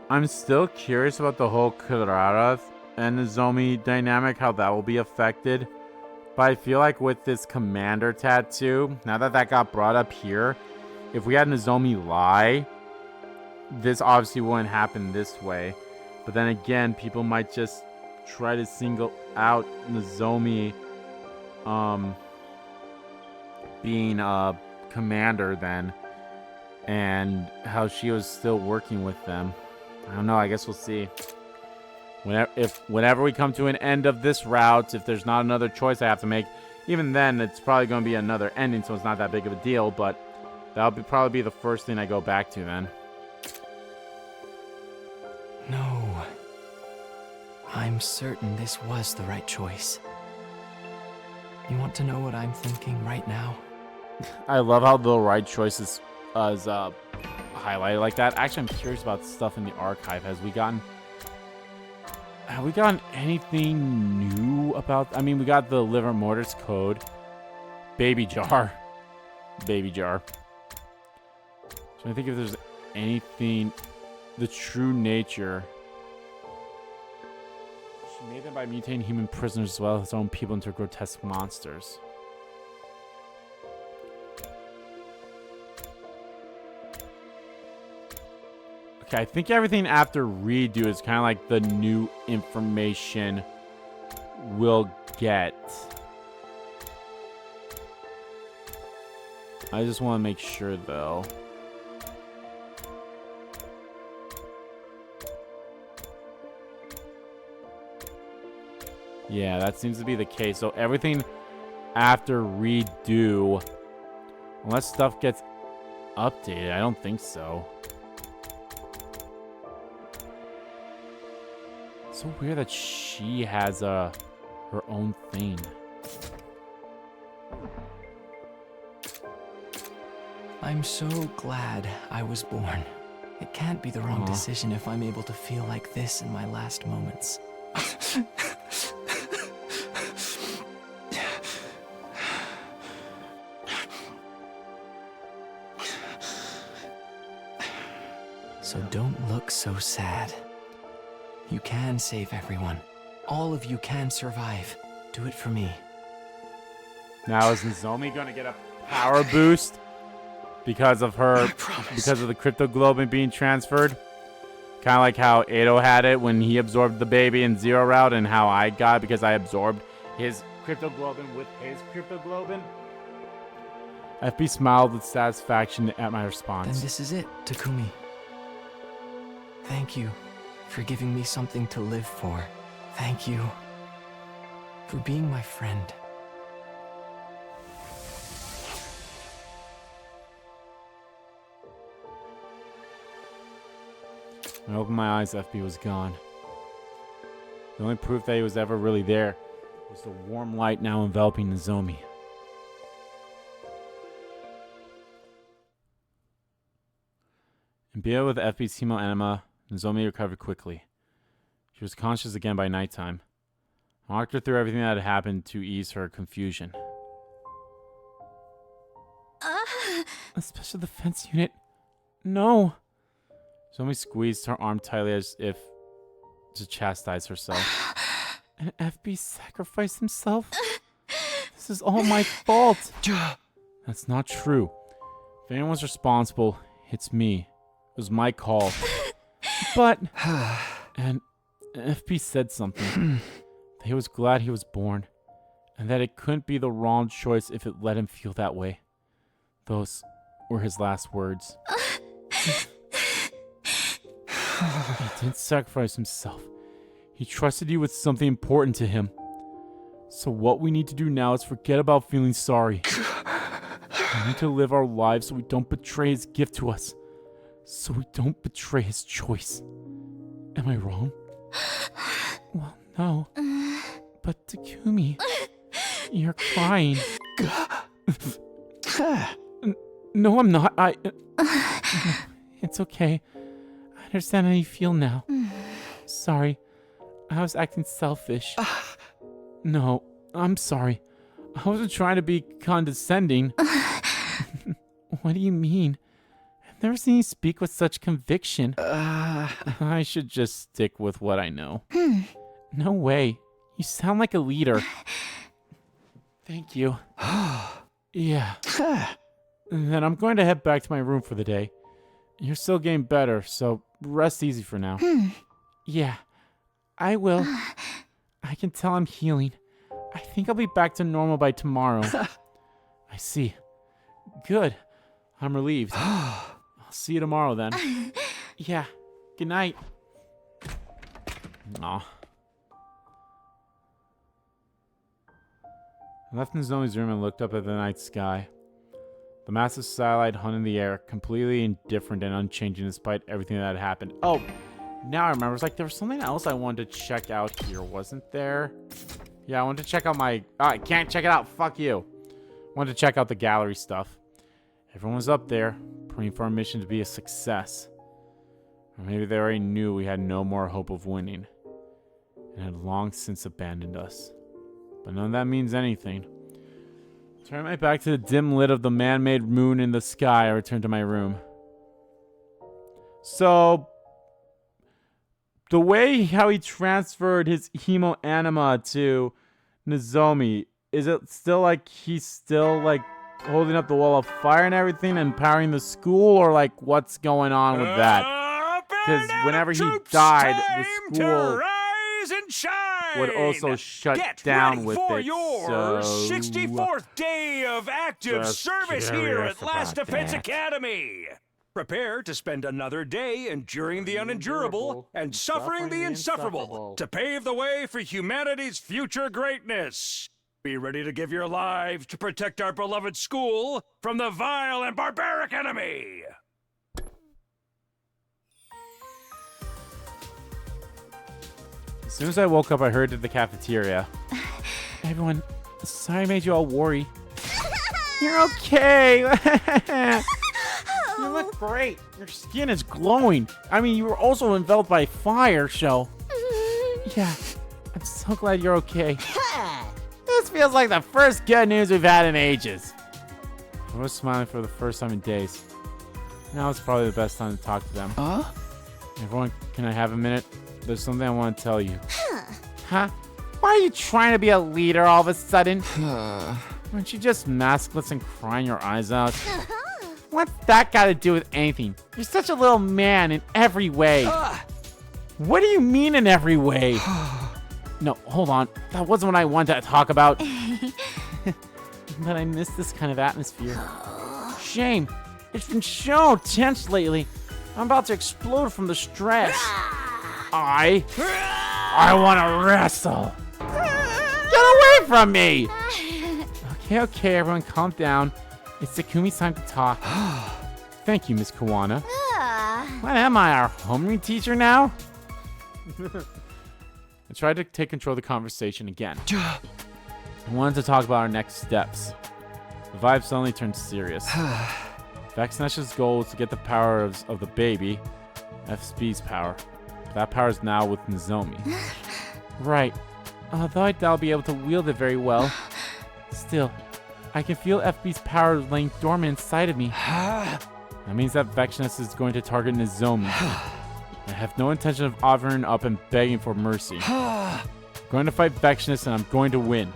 I'm still curious about the whole Kirara and Nozomi dynamic, how that will be affected. But I feel like with this commander tattoo, now that got brought up here, if we had Nozomi lie, this obviously wouldn't happen this way. But then again, people might just try to single out Nozomi being a commander then, and how she was still working with them. I don't know, I guess we'll see. Whenever we come to an end of this route, if there's not another choice I have to make, even then it's probably going to be another ending, so it's not that big of a deal, but that'll probably be the first thing I go back to then. No. I'm certain this was the right choice. You want to know what I'm thinking right now? I love how the right choice is highlighted like that. Actually, I'm curious about stuff in the archive. Have we gotten anything new about... I mean, we got the liver mortis code. Baby jar. Baby jar. So I think if there's anything... The true nature... She made them by mutating human prisoners as well as her own people into grotesque monsters. Okay, I think everything after redo is kind of like the new information we'll get. I just want to make sure, though. Yeah, that seems to be the case. So everything after redo, unless stuff gets updated, I don't think so. So weird that she has her own thing. I'm so glad I was born. It can't be the wrong decision if I'm able to feel like this in my last moments. So don't look so sad. You can save everyone. All of you can survive. Do it for me. Now is Nozomi gonna get a power boost because of her, because of the cryptoglobin being transferred? Kind of like how Edo had it when he absorbed the baby in Zero Route, and how I got it because I absorbed his cryptoglobin with his cryptoglobin. FB smiled with satisfaction at my response. Then this is it, Takumi. Thank you for giving me something to live for. Thank you for being my friend. When I opened my eyes, FB was gone. The only proof that he was ever really there was the warm light now enveloping Nozomi. Imbued with FB's Hemoanima, Nozomi recovered quickly. She was conscious again by nighttime. I walked her through everything that had happened to ease her confusion. A special defense unit? No! Nozomi squeezed her arm tightly as if to chastise herself. And FB sacrificed himself? This is all my fault! That's not true. If anyone's responsible, it's me. It was my call. But... And FB said something. That he was glad he was born. And that it couldn't be the wrong choice if it let him feel that way. Those were his last words. He didn't sacrifice himself. He trusted you with something important to him. So what we need to do now is forget about feeling sorry. We need to live our lives so we don't betray his gift to us. So we don't betray his choice. Am I wrong? Well, no. But Takumi, you're crying. No, I'm not. It's okay. I understand how you feel now. Sorry. I was acting selfish. No, I'm sorry. I wasn't trying to be condescending. What do you mean? I've never seen you speak with such conviction. I should just stick with what I know. No way. You sound like a leader. Thank you. Yeah. Then I'm going to head back to my room for the day. You're still getting better, so rest easy for now. Yeah, I will. I can tell I'm healing. I think I'll be back to normal by tomorrow. I see. Good. I'm relieved. I'll see you tomorrow then. Yeah. Good night. Aw. I left Nozomi's room and looked up at the night sky. The massive satellite hung in the air, completely indifferent and unchanging despite everything that had happened. Oh, now I remember. It's like there was something else I wanted to check out here, wasn't there? Yeah, I wanted to check out my... I can't check it out. Fuck you. Wanted to check out the gallery stuff. Everyone was up there, praying for our mission to be a success. Or maybe they already knew we had no more hope of winning, and had long since abandoned us. But none of that means anything. Turning my back to the dim lit of the man-made moon in the sky, I returned to my room. So, the way how he transferred his Hemoanima to Nozomi, is it still like he's still like holding up the wall of fire and everything and powering the school, or like what's going on with that? Because whenever he died, the school would also shut down with for it. Your so 64th day of active just service here curious at Last about Defense that. Academy. Prepare to spend another day enduring the unendurable and suffering the insufferable to pave the way for humanity's future greatness. Be ready to give your lives to protect our beloved school from the vile and barbaric enemy. As soon as I woke up, I hurried to the cafeteria. Everyone, sorry I made you all worry. You're okay. You look great. Your skin is glowing. I mean, you were also enveloped by fire, so... Yeah, I'm so glad you're okay. This feels like the first good news we've had in ages. I was smiling for the first time in days. Now it's probably the best time to talk to them. Huh? Everyone, can I have a minute? There's something I want to tell you. Huh? Why are you trying to be a leader all of a sudden? Aren't you just maskless and crying your eyes out? What's that got to do with anything? You're such a little man in every way. What do you mean in every way? No, hold on. That wasn't what I wanted to talk about. But I miss this kind of atmosphere. Shame. It's been so tense lately. I'm about to explode from the stress. I want to wrestle. Get away from me. Okay, everyone calm down. It's Takumi's time to talk. Thank you, Miss Kawana. What am I, our homeroom teacher now? I tried to take control of the conversation again. I wanted to talk about our next steps. The vibe suddenly turned serious. Vexnesh's goal was to get the power of the baby, FSB's power. That power is now with Nozomi. Right. Although I doubt I'll be able to wield it very well. Still, I can feel FB's power laying dormant inside of me. That means that Vexnesh is going to target Nozomi. I have no intention of offering up and begging for mercy. I'm going to fight Vexnesh and I'm going to win.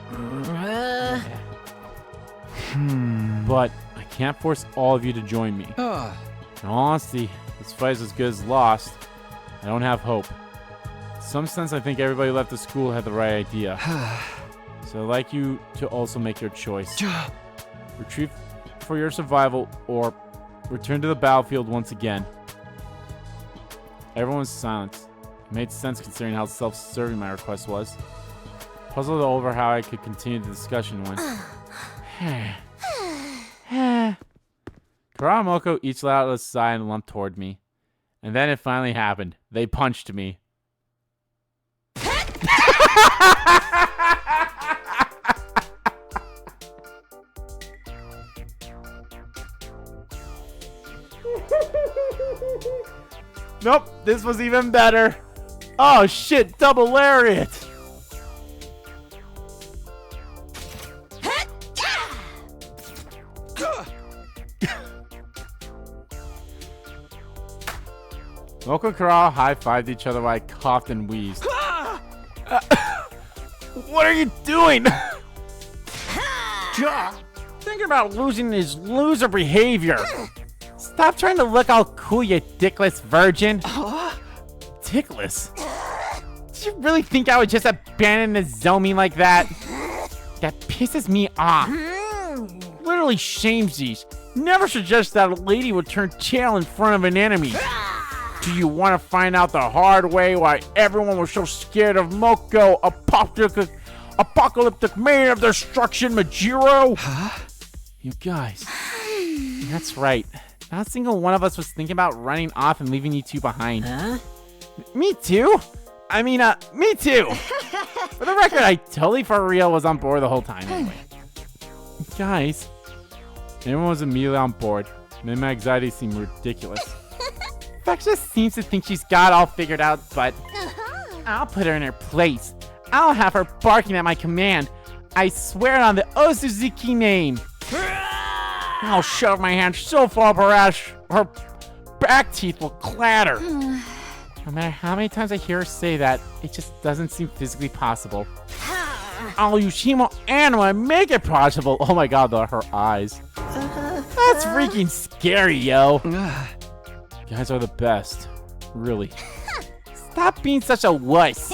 But I can't force all of you to join me. In all honesty, this fight is as good as lost. I don't have hope. In some sense, I think everybody left the school had the right idea. So I'd like you to also make your choice. Retreat for your survival or return to the battlefield once again. Everyone was silent. It made sense considering how self-serving my request was. Puzzled over how I could continue the discussion when... Kara and Moko each let out a sigh and lumped toward me. And then it finally happened. They punched me. Nope, this was even better. Oh shit, double lariat. Moko and Kara high-fived each other while I coughed and wheezed. What are you doing? Thinking about losing his loser behavior. Stop trying to look all cool, you dickless virgin. Dickless? Did you really think I would just abandon Nozomi like that? That pisses me off. Literally shames these. Never suggest that a lady would turn tail in front of an enemy. Do you want to find out the hard way why everyone was so scared of Moko, apocalyptic man of destruction, Majiro? You guys. That's right. Not a single one of us was thinking about running off and leaving you two behind. Me too? I mean, me too. For the record, I totally for real was on board the whole time anyway. Guys, everyone was immediately on board. Made my anxiety seem ridiculous. Vexus seems to think she's got all figured out, but I'll put her in her place. I'll have her barking at my command. I swear on the Osuzuki name. I'll shove my hand so far up her ass, her back teeth will clatter. No matter how many times I hear her say that, it just doesn't seem physically possible. I'll use Hemoanima and make it possible. Oh my god, her eyes. That's freaking scary, yo. You guys are the best. Really. Stop being such a wuss.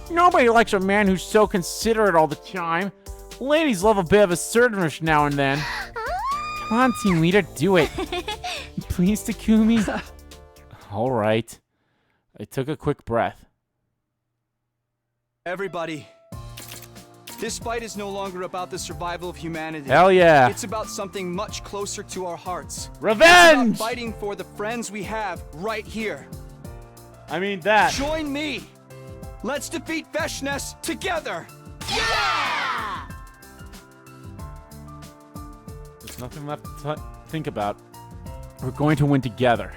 Nobody likes a man who's so considerate all the time. Ladies love a bit of assertiveness now and then. Come on, team leader, do it. Please, Takumi. All right. I took a quick breath. Everybody, this fight is no longer about the survival of humanity. Hell yeah. It's about something much closer to our hearts. Revenge! It's about fighting for the friends we have right here. I mean that. Join me. Let's defeat Veshness together. Yeah! There's nothing left to think about. We're going to win together.